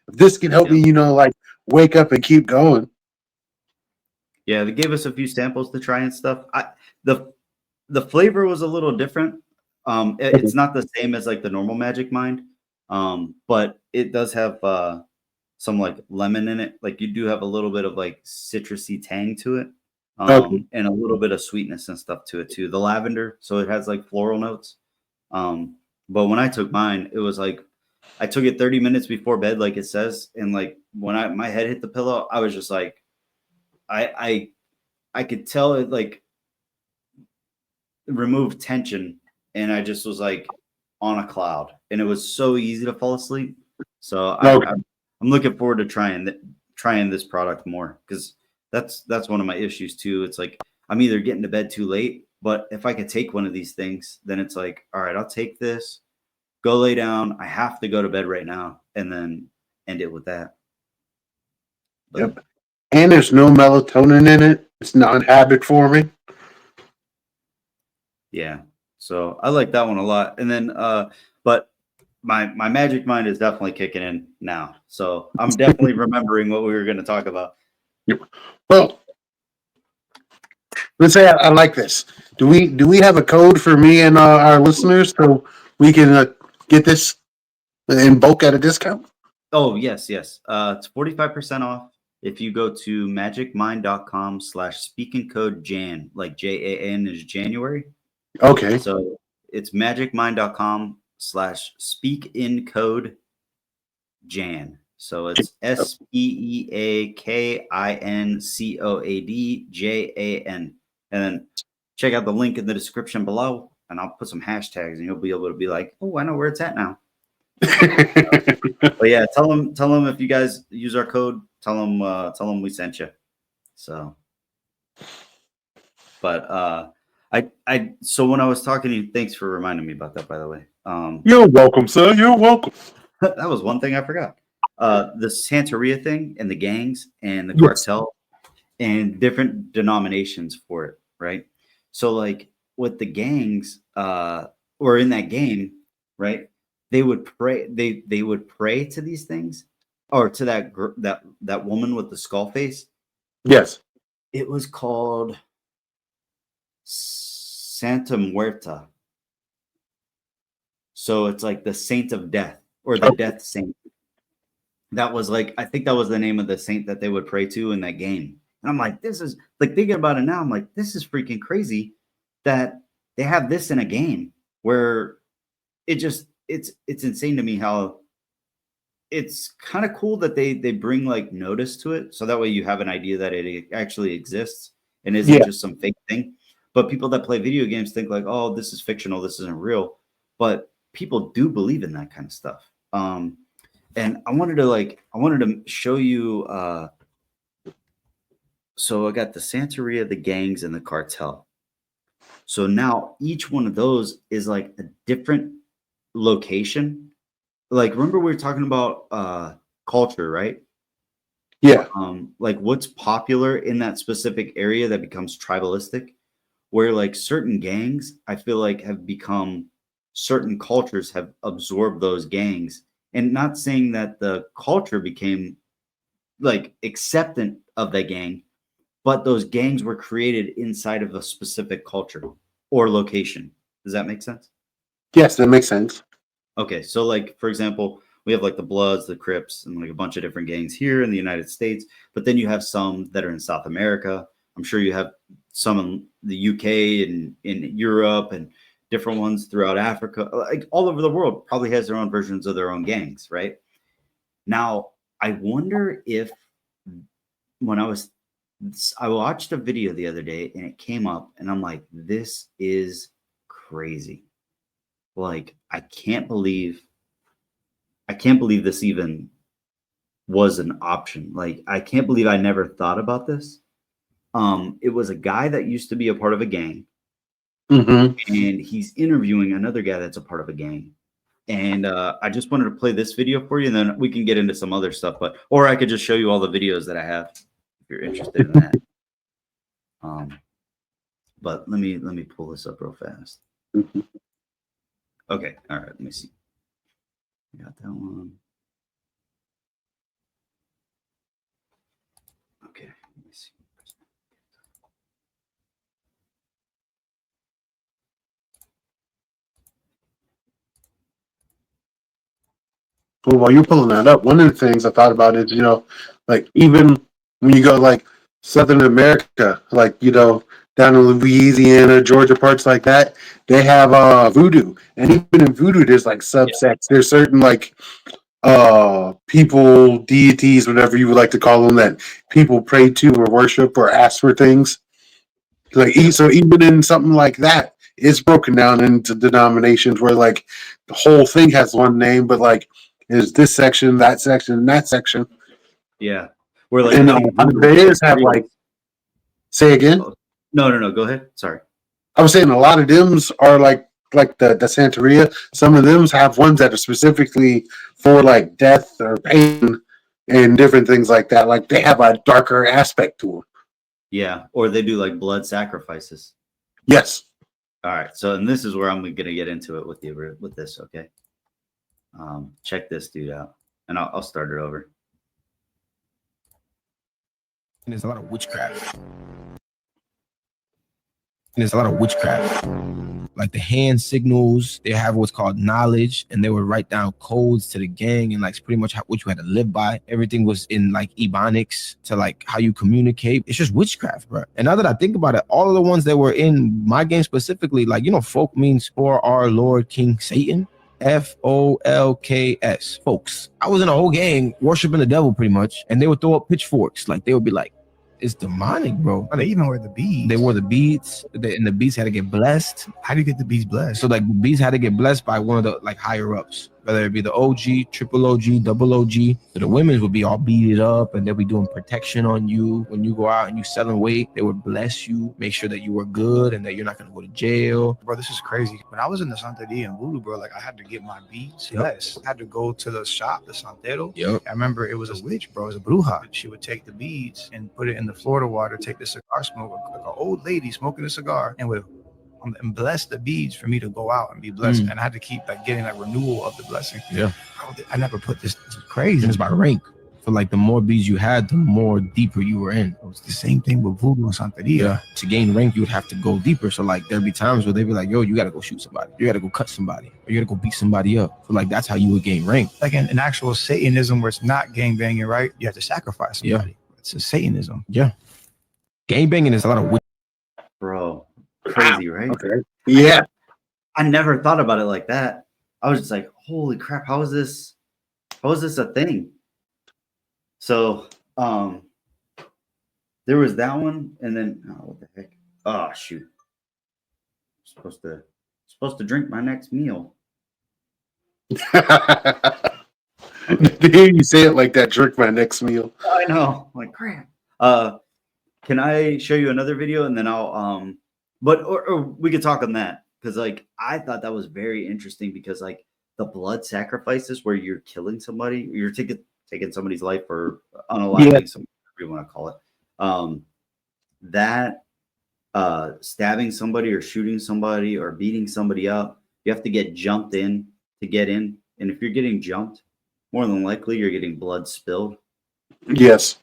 If this can help yeah. me, like wake up and keep going. Yeah, they gave us a few samples to try and stuff. The the flavor was a little different. It's not the same as like the normal Magic Mind, but it does have some like lemon in it. Like you do have a little bit of like citrusy tang to it, Okay. and a little bit of sweetness and stuff to it too. The lavender, so it has like floral notes. But when I took mine, it was like I took it 30 minutes before bed, like it says, and like when my head hit the pillow, I was just like, I could tell it like removed tension, and I just was like on a cloud, and it was so easy to fall asleep. So Okay. I'm looking forward to trying this product more, because that's one of my issues too. It's like I'm either getting to bed too late, but if I could take one of these things, then it's like, all right, I'll take this, go lay down. I have to go to bed right now, and then end it with that. But Yep. And there's no melatonin in it. It's non-habit forming. yeah, so I like that one a lot. And then, but my magic mind is definitely kicking in now. So I'm definitely remembering what we were going to talk about. Well, let's say I like this. Do we have a code for me and our listeners so we can get this in bulk at a discount? Oh, yes. It's 45% off if you go to magicmind.com/SpeakInCOAD Jan, like JAN is January. Okay. So it's magicmind.com/SpeakInCOAD Jan. So it's SpeakInCOAD And then check out the link in the description below, and I'll put some hashtags, and you'll be able to be like, oh, I know where it's at now. But yeah, tell them if you guys use our code, tell them we sent you. So, but so when I was talking to you, thanks for reminding me about that, by the way. You're welcome, sir. You're welcome. That was one thing I forgot. The Santeria thing and the gangs and the Yes. cartel and different denominations for it, right? So like with the gangs, or in that game, right? They would pray. They would pray to these things, or to that woman with the skull face. Yes. It was called Santa Muerta. So it's like the saint of death, or the death saint. That was like, I think that was the name of the saint that they would pray to in that game. And I'm like, this is like, thinking about it now, I'm like, this is freaking crazy that they have this in a game where it's insane to me how it's kind of cool that they bring like notice to it. So that way you have an idea that it actually exists and isn't just some fake thing. But people that play video games think like, oh, this is fictional, this isn't real. But people do believe in that kind of stuff. And I wanted to show you. So I got the Santeria, the gangs, and the cartel. So now each one of those is like a different location. Like, remember we were talking about culture, right? Yeah. Like what's popular in that specific area that becomes tribalistic, where like certain gangs, I feel like have become, certain cultures have absorbed those gangs. And not saying that the culture became like acceptant of the gang, but those gangs were created inside of a specific culture or location. Does that make sense? Yes, that makes sense. Okay, so like for example, we have like the Bloods, the Crips, and like a bunch of different gangs here in the United States, but then you have some that are in South America. I'm sure you have some in the UK and in Europe, and different ones throughout Africa. Like all over the world probably has their own versions of their own gangs, right? Now, I wonder if when I watched a video the other day and it came up and I'm like, this is crazy. Like, I can't believe this even was an option. Like, I can't believe I never thought about this. It was a guy that used to be a part of a gang, Mm-hmm. and he's interviewing another guy that's a part of a gang. And I just wanted to play this video for you, and then we can get into some other stuff. Or I could just show you all the videos that I have if you're interested in that. But let me pull this up real fast. Mm-hmm. Okay, all right. Let me see. I got that one. Okay, let me see. Well, while you're pulling that up, one of the things I thought about is, like even when you go like Southern America, like, down in Louisiana, Georgia, parts like that, they have voodoo. And even in voodoo, there's like subsects. There's certain like people, deities, whatever you would like to call them, that people pray to or worship or ask for things. Like so even in something like that, it's broken down into denominations where like the whole thing has one name, but like is this section, that section, that section. Yeah, we're like, And I think voodoo they is just have like, say again. Oh, no. Go ahead. Sorry. I was saying a lot of dims are like the Santeria. Some of them have ones that are specifically for like death or pain and different things like that. Like they have a darker aspect to them. Yeah, or they do like blood sacrifices. Yes. All right. So, and this is where I'm going to get into it with you with this. Okay. Check this dude out, and I'll start it over. And there's a lot of witchcraft. Like the hand signals, they have what's called knowledge, and they would write down codes to the gang and like pretty much what you had to live by. Everything was in like ebonics to like how you communicate. It's just witchcraft, bro. And now that I think about it, all of the ones that were in my game specifically, like, you know, folk means for our Lord King Satan. Folks. Folks. I was in a whole gang worshiping the devil pretty much, and they would throw up pitchforks. Like they would be like, it's demonic, bro. They even wear the beads. They wore the beads, and the beads had to get blessed. How do you get the beads blessed? So like the beads had to get blessed by one of the like higher ups, whether it be the OG, triple OG, double OG. So the women would be all beaded up, and they'll be doing protection on you when you go out and you selling weight. They would bless you, make sure that you were good and that you're not gonna go to jail. Bro, this is crazy. When I was in the Santeria and Voodoo, bro, like I had to get my beads blessed. I had to go to the shop, the Santero. Yep. I remember it was a witch, bro. It was a bruja. She would take the beads and put it in the Florida water, take the cigar smoke, like an old lady smoking a cigar, and would and bless the beads for me to go out and be blessed. And I had to keep like getting that renewal of the blessing. Yeah. I never put this is crazy. And it's by rank. So like the more beads you had, the more deeper you were in. It was the same thing with Voodoo and Santeria. Yeah. To gain rank, you would have to go deeper. So like there'd be times where they'd be like, yo, you gotta go shoot somebody. You gotta go cut somebody. Or you gotta go beat somebody up. So like that's how you would gain rank. Like in actual Satanism where it's not gang banging, right? You have to sacrifice somebody. Yeah. It's a Satanism. Yeah. Gang banging is a lot of Bro, crazy, right? Okay. Yeah. I never thought about it like that. I was just like, holy crap, how is this a thing? So there was that one, and then what the heck? Oh shoot. Supposed to drink my next meal. To hear you say it like that, drink my next meal. I know, like crap. Can I show you another video and then I'll or we could talk on that, because like I thought that was very interesting, because like the blood sacrifices where you're killing somebody, you're taking somebody's life or unaliving somebody, whatever you want to call it. That stabbing somebody or shooting somebody or beating somebody up, you have to get jumped in to get in. And if you're getting jumped, more than likely you're getting blood spilled. Yes.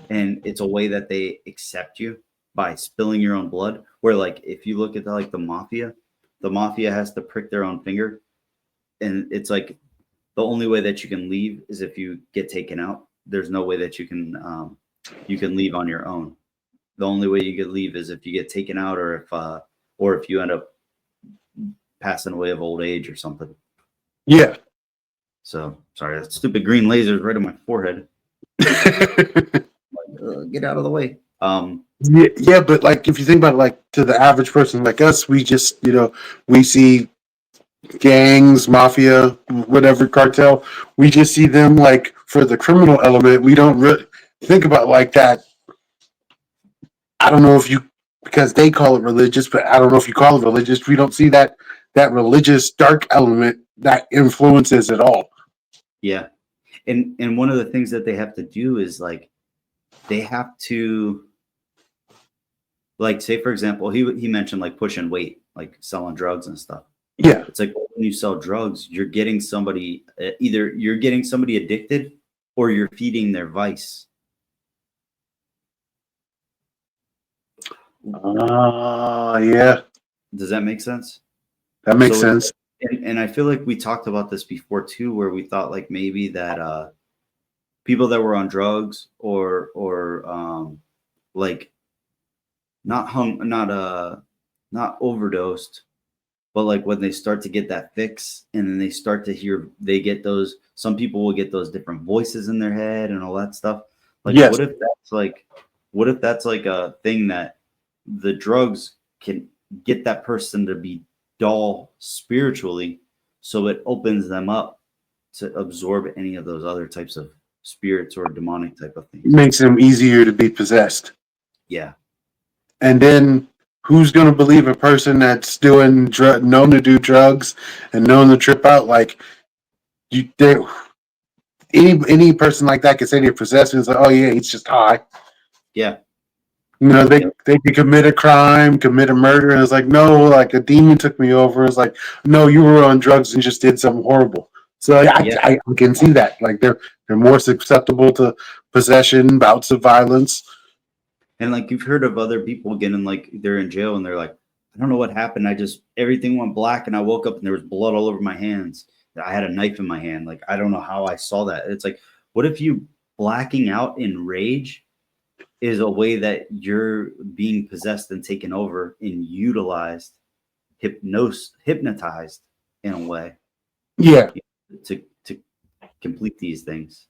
And it's a way that they accept you by spilling your own blood. Where like if you look at the mafia has to prick their own finger, and it's like the only way that you can leave is if you get taken out. There's no way that you can leave on your own. The only way you could leave is if you get taken out, or if you end up passing away of old age or something. Yeah. So sorry, that stupid green laser is right on my forehead. Get out of the way. Yeah, but like if you think about it, like to the average person like us, we just we see gangs, mafia, whatever cartel, we just see them like for the criminal element. We don't really think about like that. I don't know if because they call it religious, but I don't know if you call it religious. We don't see that religious dark element that influences at all. Yeah. And one of the things that they have to do is like they have to, like, say for example, he mentioned like pushing weight, like selling drugs and stuff. Yeah. It's like when you sell drugs, you're getting somebody either you're getting somebody addicted or you're feeding their vice. Yeah. Does that make sense? That makes sense. And I feel like we talked about this before too, where we thought like maybe that people that were on drugs or like not overdosed, but like when they start to get that fix and then they start to some people will get those different voices in their head and all that stuff. Like, yes. What if that's like a thing that the drugs can get that person to be dull spiritually, so it opens them up to absorb any of those other types of spirits or demonic type of things. Makes them easier to be possessed. Yeah. And then who's going to believe a person that's known to do drugs and known to trip out? Like any person like that can say they're possessed and it's like, oh yeah, he's just high. Yeah. They could commit a crime, commit a murder, and it's like, no, like a demon took me over. It's like, no, you were on drugs and just did something horrible. So Yeah. I can see that. Like they're more susceptible to possession, bouts of violence. And like you've heard of other people getting like they're in jail and they're like, I don't know what happened. Everything went black and I woke up and there was blood all over my hands. I had a knife in my hand. Like, I don't know how I saw that. It's like, what if you blacking out in rage is a way that you're being possessed and taken over and utilized, hypnotized in a way Yeah. to complete these things.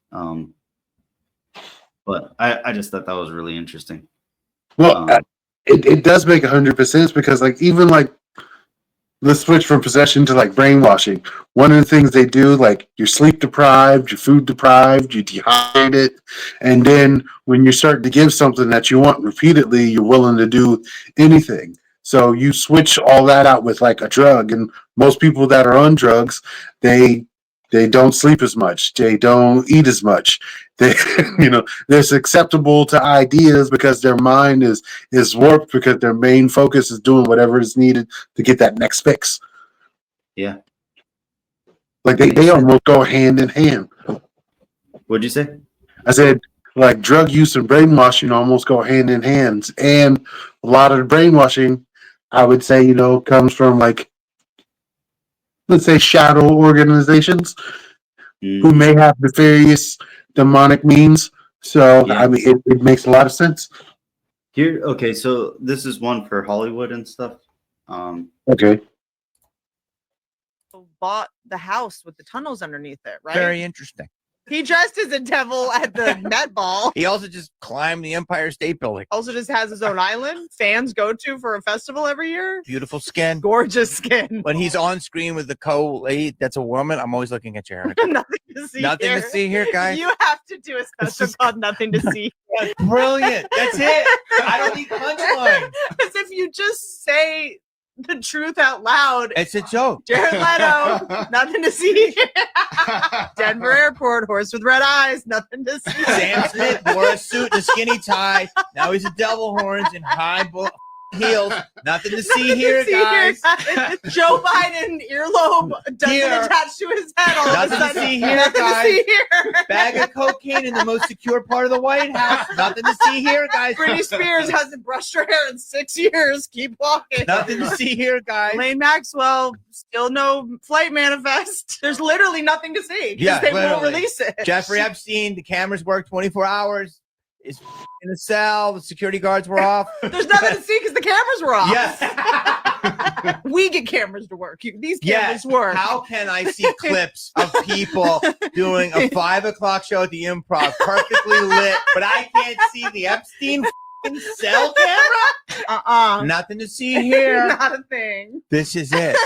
But I just thought that was really interesting. Well, it does make 100% because like even like let's switch from possession to like brainwashing. One of the things they do, like you're sleep deprived, you're food deprived, you dehydrated, and then when you start to give something that you want repeatedly, you're willing to do anything. So you switch all that out with like a drug, and most people that are on drugs, they don't sleep as much, they don't eat as much. They, they're susceptible to ideas because their mind is warped because their main focus is doing whatever is needed to get that next fix. Yeah. Like they almost go hand in hand. What'd you say? I said, like drug use and brainwashing almost go hand in hand. And a lot of the brainwashing, I would say, comes from like, let's say shadow organizations who may have nefarious demonic means. So, Yeah. I mean, it makes a lot of sense. Okay, so this is one for Hollywood and stuff. Okay. Bought the house with the tunnels underneath it, right? Very interesting. He dressed as a devil at the Met Ball. He also just climbed the Empire State Building. Also just has his own island fans go to for a festival every year. Beautiful skin. Gorgeous skin. When he's on screen with the co-lead, that's a woman. I'm always looking at your hair. Nothing to see Nothing here. to see here, guys. You have to do a special called Nothing to See. That's brilliant. That's it. I don't need punchlines. As if you just say the truth out loud. It's a joke. Jared Leto, nothing to see here. Denver Airport, horse with red eyes, nothing to see. Sam Smith wore a suit and a skinny tie. Now he's a devil horns and high heels. Nothing to see here, guys. Joe Biden earlobe doesn't attach to his head. All Nothing of a sudden. to see here, Nothing guys. to see here. Bag of cocaine in the most secure part of the White House. Nothing to see here, guys. Britney Spears hasn't brushed her hair in 6 years. Keep walking. Nothing to see here, guys. Lane Maxwell, still no flight manifest. There's literally nothing to see because Yeah, they won't literally. release it. Jeffrey Epstein, the cameras work 24 hours. Is in a cell. The security guards were off. There's nothing to see because the cameras were off. Yes. We get cameras to work. These cameras work. How can I see clips of people doing a 5 o'clock show at the Improv, perfectly lit, but I can't see the Epstein cell camera? Nothing to see here. Not a thing. This is it.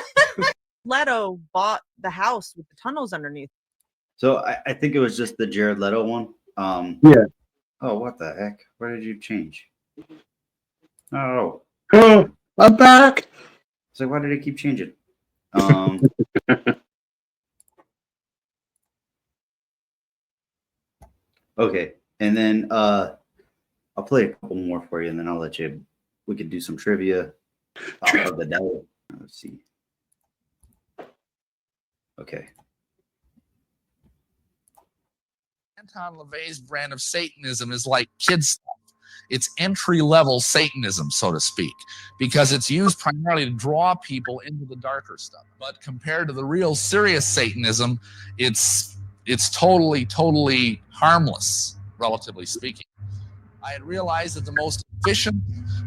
Leto bought the house with the tunnels underneath. So I think it was just the Jared Leto one. Yeah. Oh, what the heck? Where did you change? Oh. Oh, I'm back. So why did it keep changing? Okay. And then I'll play a couple more for you and then I'll let you, we could do some trivia of the devil. Let's see. Okay. Anton LaVey's brand of Satanism is like kids stuff. It's entry-level Satanism, so to speak, because it's used primarily to draw people into the darker stuff. But compared to the real serious Satanism, it's totally harmless, relatively speaking. I had realized that the most efficient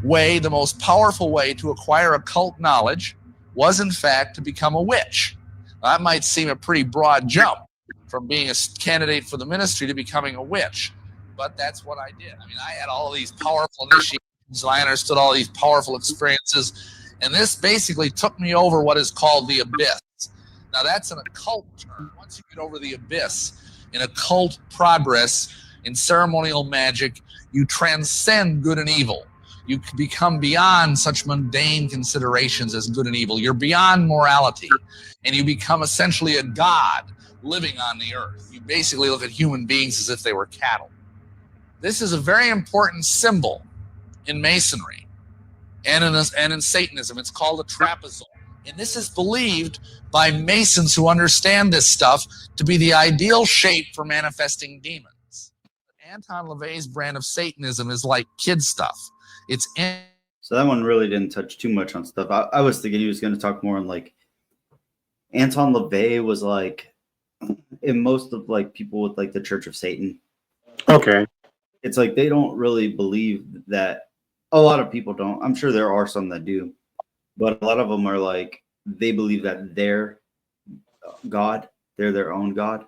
way, the most powerful way to acquire occult knowledge was, in fact, to become a witch. That might seem a pretty broad jump from being a candidate for the ministry to becoming a witch. But that's what I did. I mean, I had all these powerful initiations. I understood all these powerful experiences. And this basically took me over what is called the abyss. Now, that's an occult term. Once you get over the abyss, in occult progress, in ceremonial magic, you transcend good and evil. You become beyond such mundane considerations as good and evil. You're beyond morality. And you become essentially a god living on the earth. You basically look at human beings as if they were cattle. This is a very important symbol in Masonry and in Satanism. It's called a trapezoid. And this is believed by Masons who understand this stuff to be the ideal shape for manifesting demons. Anton LaVey's brand of Satanism is like kid stuff. It's So that one really didn't touch too much on stuff. I was thinking he was going to talk more on like Anton LaVey was like in most of like people with like the Church of Satan. Okay. It's like they don't really believe that. A lot of people don't. I'm sure there are some that do, but a lot of them are like they believe that they're God, they're their own God.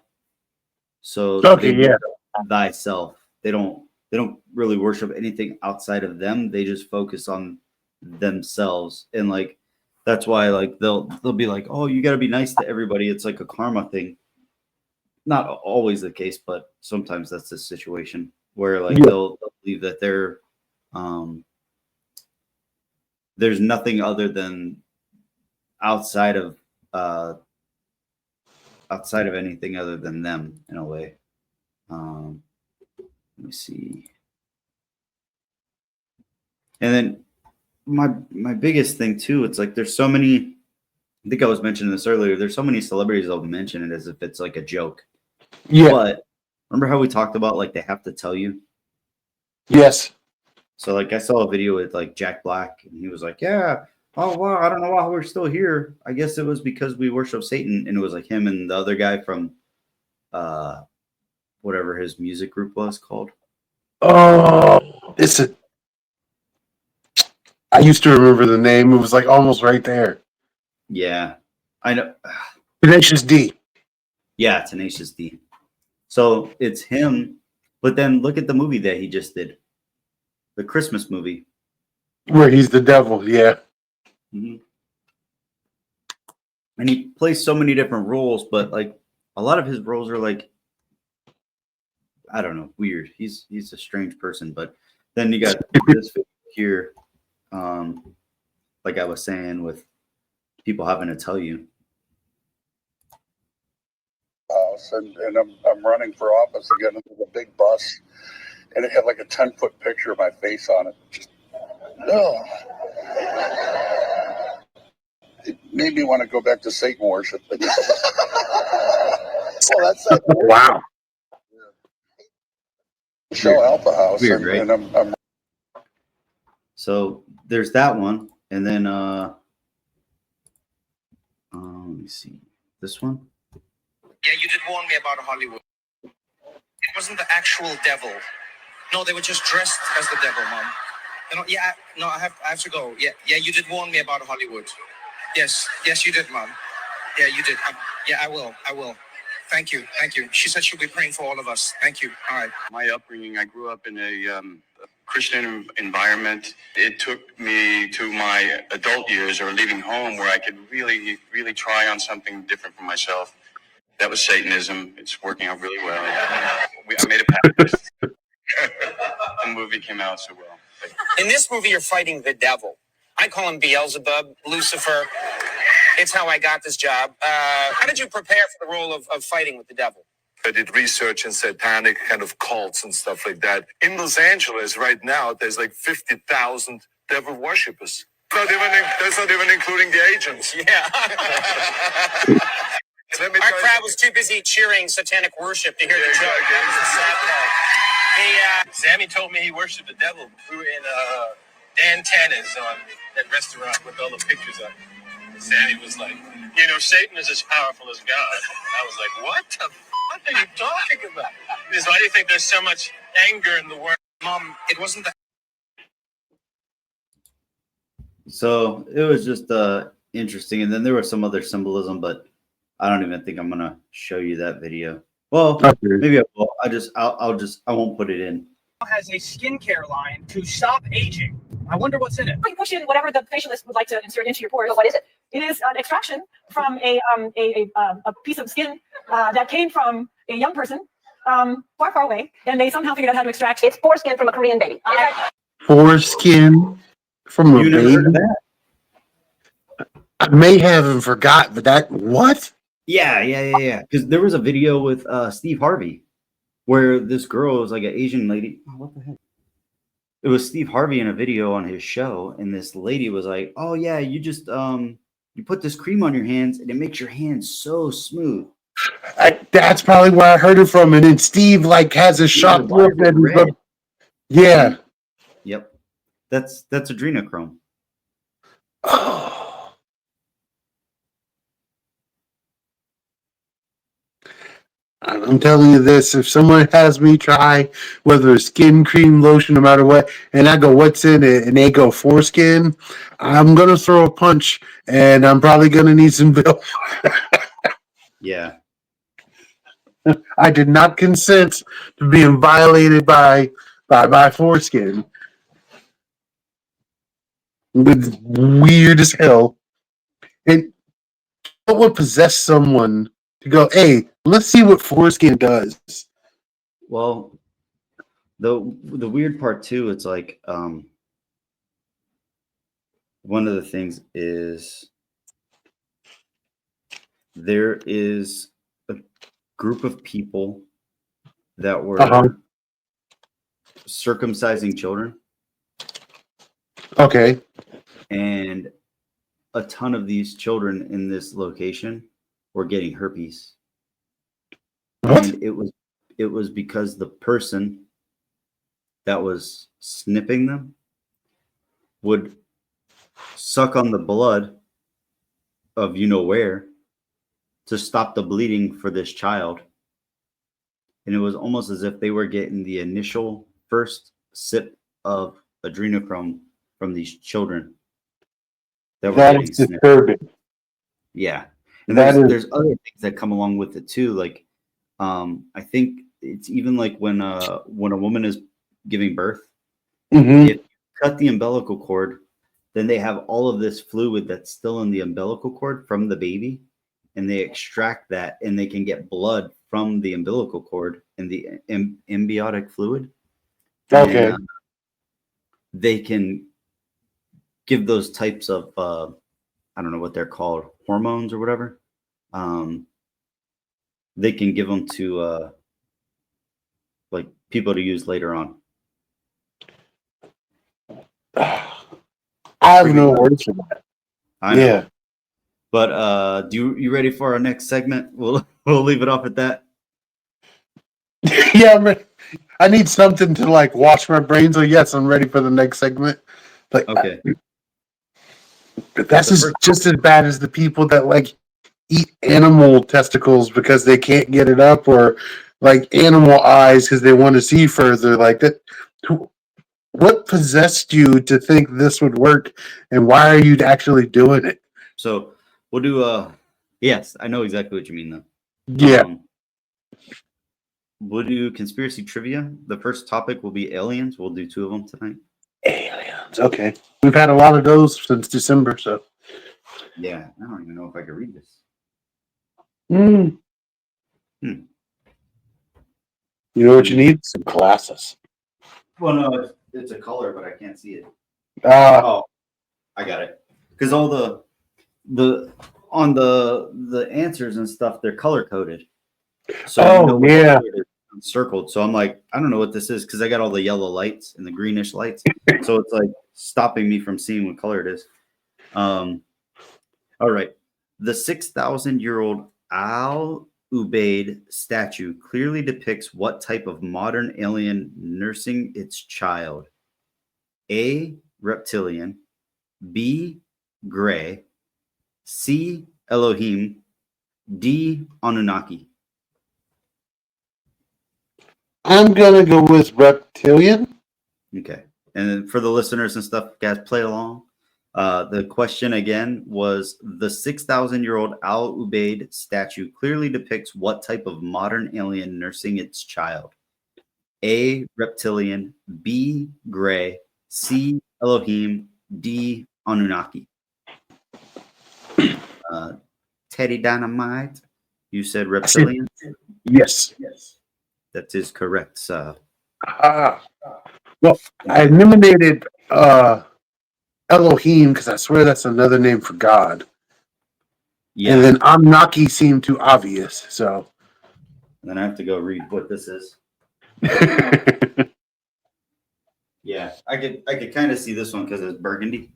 So Okay, they yeah. worship thyself. They don't really worship anything outside of them. They just focus on themselves, and like that's why like they'll be like, oh, you got to be nice to everybody. It's like a karma thing. Not always the case, but sometimes that's the situation where like they'll believe that they're there's nothing other than outside of anything other than them in a way. Let me see. And then my biggest thing too, it's like there's so many, I think I was mentioning this earlier, there's so many celebrities that'll mention it as if it's like a joke. Yeah. But remember how we talked about like they have to tell you? Yes. So like I saw a video with like Jack Black and he was like, yeah, oh wow, I don't know why we're still here. I guess it was because we worship Satan. And it was like him and the other guy from whatever his music group was called. Oh, I used to remember the name. It was like almost right there. Yeah, I know. Tenacious D. Yeah, Tenacious D. So it's him, but then look at the movie that he just did, the Christmas movie, Where he's the devil, yeah. mm-hmm. And he plays so many different roles, but like a lot of his roles are like, I don't know, weird. He's a strange person, but then you got this here, like I was saying, with people having to tell you. And I'm running for office again with a big bus, and it had like a 10-foot picture of my face on it. Just no. It made me want to go back to Satan worship. Well, that's that. Wow. Show Alpha House. Weird, right? And I'm So there's that one, and then let me see this one. Yeah, you did warn me about Hollywood. It wasn't the actual devil. No, they were just dressed as the devil, Mom. You know, yeah, no, I have to go. Yeah, you did warn me about Hollywood. Yes, you did, Mom. Yeah, you did. Yeah, I will. Thank you. She said she'll be praying for all of us. Thank you. All right. My upbringing, I grew up in a Christian environment. It took me to my adult years or leaving home where I could really, really try on something different for myself. That was Satanism. It's working out really well. I made a pact. The movie came out so well. In this movie, you're fighting the devil. I call him Beelzebub, Lucifer. It's how I got this job. How did you prepare for the role of fighting with the devil? I did research in satanic kind of cults and stuff like that. In Los Angeles right now, there's like 50,000 devil worshippers. That's not even including the agents. Yeah. Our crowd was too busy cheering satanic worship to hear the joke. That was the sad part. Sammy told me he worshipped the devil. We were in Dan Tana's on that restaurant with all the pictures up. Sammy was like, Satan is as powerful as God. I was like, what the fuck are you talking about? He says, why do you think there's so much anger in the world? Mom, it wasn't that. So it was just interesting, and then there was some other symbolism, but I don't even think I'm gonna show you that video. Well, maybe I will. I won't put it in. Has a skincare line to stop aging. I wonder what's in it. You push in whatever the facialist would like to insert into your pores. What is it? It is an extraction from a piece of skin that came from a young person far away, and they somehow figured out how to extract its foreskin from a Korean baby. Foreskin from a You never baby? heard of that? I may have forgot, but that what? Yeah. Because there was a video with Steve Harvey where this girl was like an Asian lady. Oh, what the heck? It was Steve Harvey in a video on his show, and this lady was like, "Oh yeah, you just You put this cream on your hands, and it makes your hands so smooth. That's probably where I heard it from. And then Steve like has a shot Why is it red? Yeah. Yep. That's adrenochrome. Oh. I'm telling you this, if someone has me try whether it's skin cream, lotion, no matter what, and I go, what's in it? And they go foreskin, I'm going to throw a punch and I'm probably going to need some bill. Yeah. I did not consent to being violated by foreskin. It's weird as hell. And what would possess someone to go, hey, let's see what foreskin does? Well, the weird part too, it's like one of the things is there is a group of people that were circumcising children. Okay. And a ton of these children in this location were getting herpes. What? And it was because the person that was snipping them would suck on the blood of you know where to stop the bleeding for this child. And it was almost as if they were getting the initial first sip of adrenochrome from these children that were That getting is snipped. disturbing. Yeah. And That is- there's other things that come along with it too. Like I think it's even like when a woman is giving birth, Mhm. if you cut the umbilical cord, then they have all of this fluid that's still in the umbilical cord from the baby, and they extract that, and they can get blood from the umbilical cord and the embiotic fluid. Okay. And, they can give those types of I don't know what they're called, hormones or whatever. They can give them to like people to use later on. I have no words for that. I know. Yeah. But you ready for our next segment? We'll leave it off at that. Yeah, I'm ready. I need something to like wash my brain. So yes, I'm ready for the next segment. Like, okay. But that's just as bad as the people that like eat animal testicles because they can't get it up, or like animal eyes because they want to see further. Like that. What possessed you to think this would work, and why are you actually doing it? So we'll do yes, I know exactly what you mean though. Yeah. We'll do conspiracy trivia. The first topic will be aliens. We'll do 2 of them tonight. Aliens. Okay. We've had a lot of those since December, so. Yeah, I don't even know if I can read this. You know what you need? Some glasses. Well, no, it's a color, but I can't see it. Oh, I got it. Because all the on the answers and stuff, they're color coded. So what yeah. color it is circled. So I'm like, I don't know what this is because I got all the yellow lights and the greenish lights. So it's like stopping me from seeing what color it is. All right. The 6,000-year-old Al Ubaid statue clearly depicts what type of modern alien nursing its child? A, reptilian, B, gray, C, Elohim, D, Anunnaki. I'm gonna go with reptilian. Okay. And for the listeners and stuff, guys, play along. The question again was the 6,000-year-old Al Ubaid statue clearly depicts what type of modern alien nursing its child? A, reptilian, B, gray, C, Elohim, D, Anunnaki. Teddy Dynamite, you said reptilian? Yes. That is correct, sir. Well, I eliminated Elohim because I swear that's another name for God. Yeah. And then Anunnaki seemed too obvious. So And then I have to go read what this is. Yeah, I could kind of see this one because it's burgundy.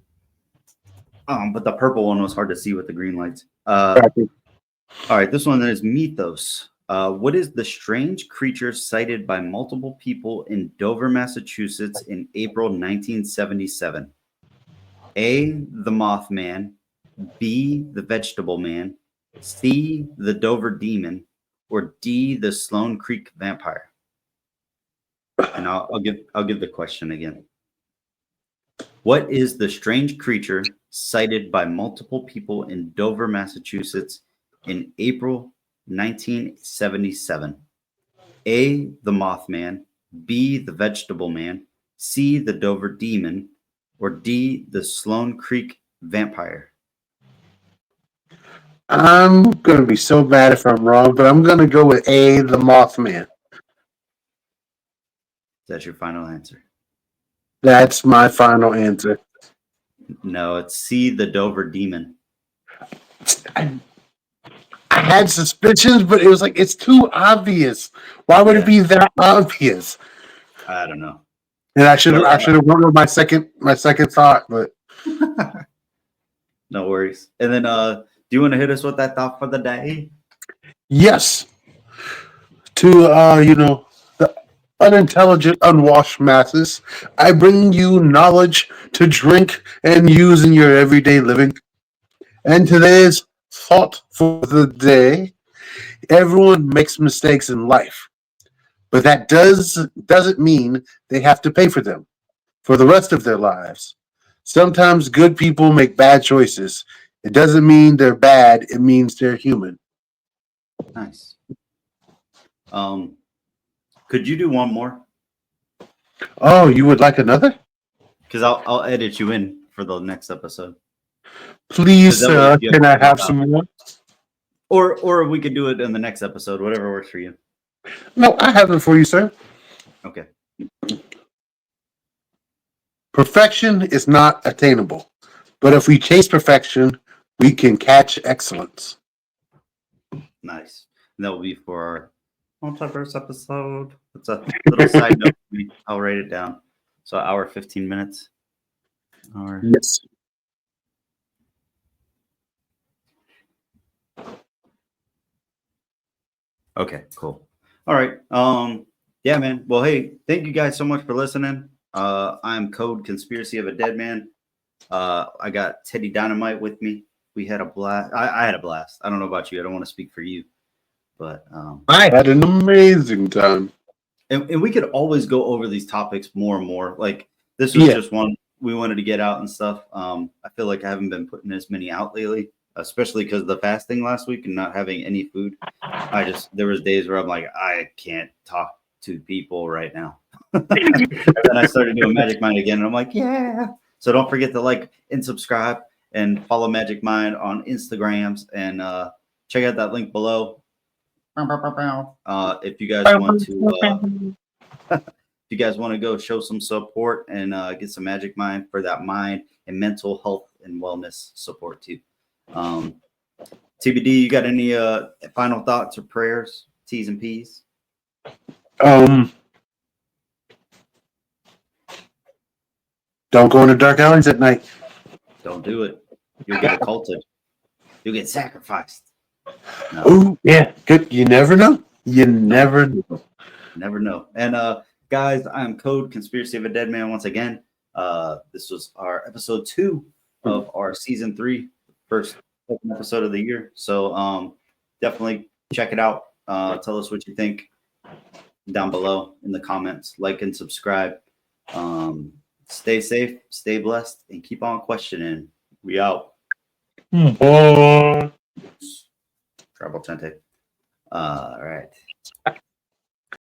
But the purple one was hard to see with the green lights. All right, this one is Mythos. What is the strange creature sighted by multiple people in Dover, Massachusetts in April 1977? A, the Mothman, B, the Vegetable Man, C, the Dover Demon, or D, the Sloane Creek Vampire? And I'll give the question again. What is the strange creature sighted by multiple people in Dover, Massachusetts in April 1977? A, the Mothman, B, the Vegetable Man, C, the Dover Demon, or D, the Sloane Creek Vampire? I'm going to be so mad if I'm wrong, but I'm going to go with A, the Mothman. That's your final answer? That's my final answer. No, it's C, the Dover Demon. I had suspicions, but it was like, it's too obvious. Why would it be that obvious? I don't know. And I should have went with my second thought, but no worries. And then do you want to hit us with that thought for the day? yes. To the unintelligent, unwashed masses, I bring you knowledge to drink and use in your everyday living. And today's thought for the day: everyone makes mistakes in life, but that doesn't mean they have to pay for them for the rest of their lives. Sometimes good people make bad choices. It doesn't mean they're bad. It means they're human. Nice. Could you do one more? Oh, you would like another? Because I'll edit you in for the next episode. Please, can I have some more? Or we could do it in the next episode, whatever works for you. No, I have it for you, sir. Okay. Perfection is not attainable, but if we chase perfection, we can catch excellence. Nice. And that will be for our multiverse episode. It's a little side note for me. I'll write it down. So hour 15 minutes. Yes. Okay, cool. All right. Yeah, man. Well, hey, thank you guys so much for listening. I'm Code Conspiracy of a Dead Man. I got Teddy Dynamite with me. We had a blast. I had a blast. I don't know about you. I don't want to speak for you, but I had an amazing time. And we could always go over these topics more and more. Like this was just one we wanted to get out and stuff. I feel like I haven't been putting as many out lately, especially because of the fasting last week and not having any food. There was days where I'm like, I can't talk to people right now. And then I started doing Magic Mind again, and I'm like, yeah. So don't forget to like and subscribe and follow Magic Mind on Instagrams and check out that link below. If you guys want to, if you guys want to go show some support and get some Magic Mind for that mind and mental health and wellness support too. TBD, you got any final thoughts or prayers, T's and P's? Don't go into dark alleys at night. Don't do it. You'll get occulted. You'll get sacrificed. No. Oh, yeah. Good. You never know. You never know. Never know. And guys, I'm Code Conspiracy of a Dead Man once again. This was our episode 2 of our season 3, first episode of the year. So definitely check it out. Tell us what you think down below in the comments. Like and subscribe. Stay safe, stay blessed, and keep on questioning. We out. Trouble Tente. All right.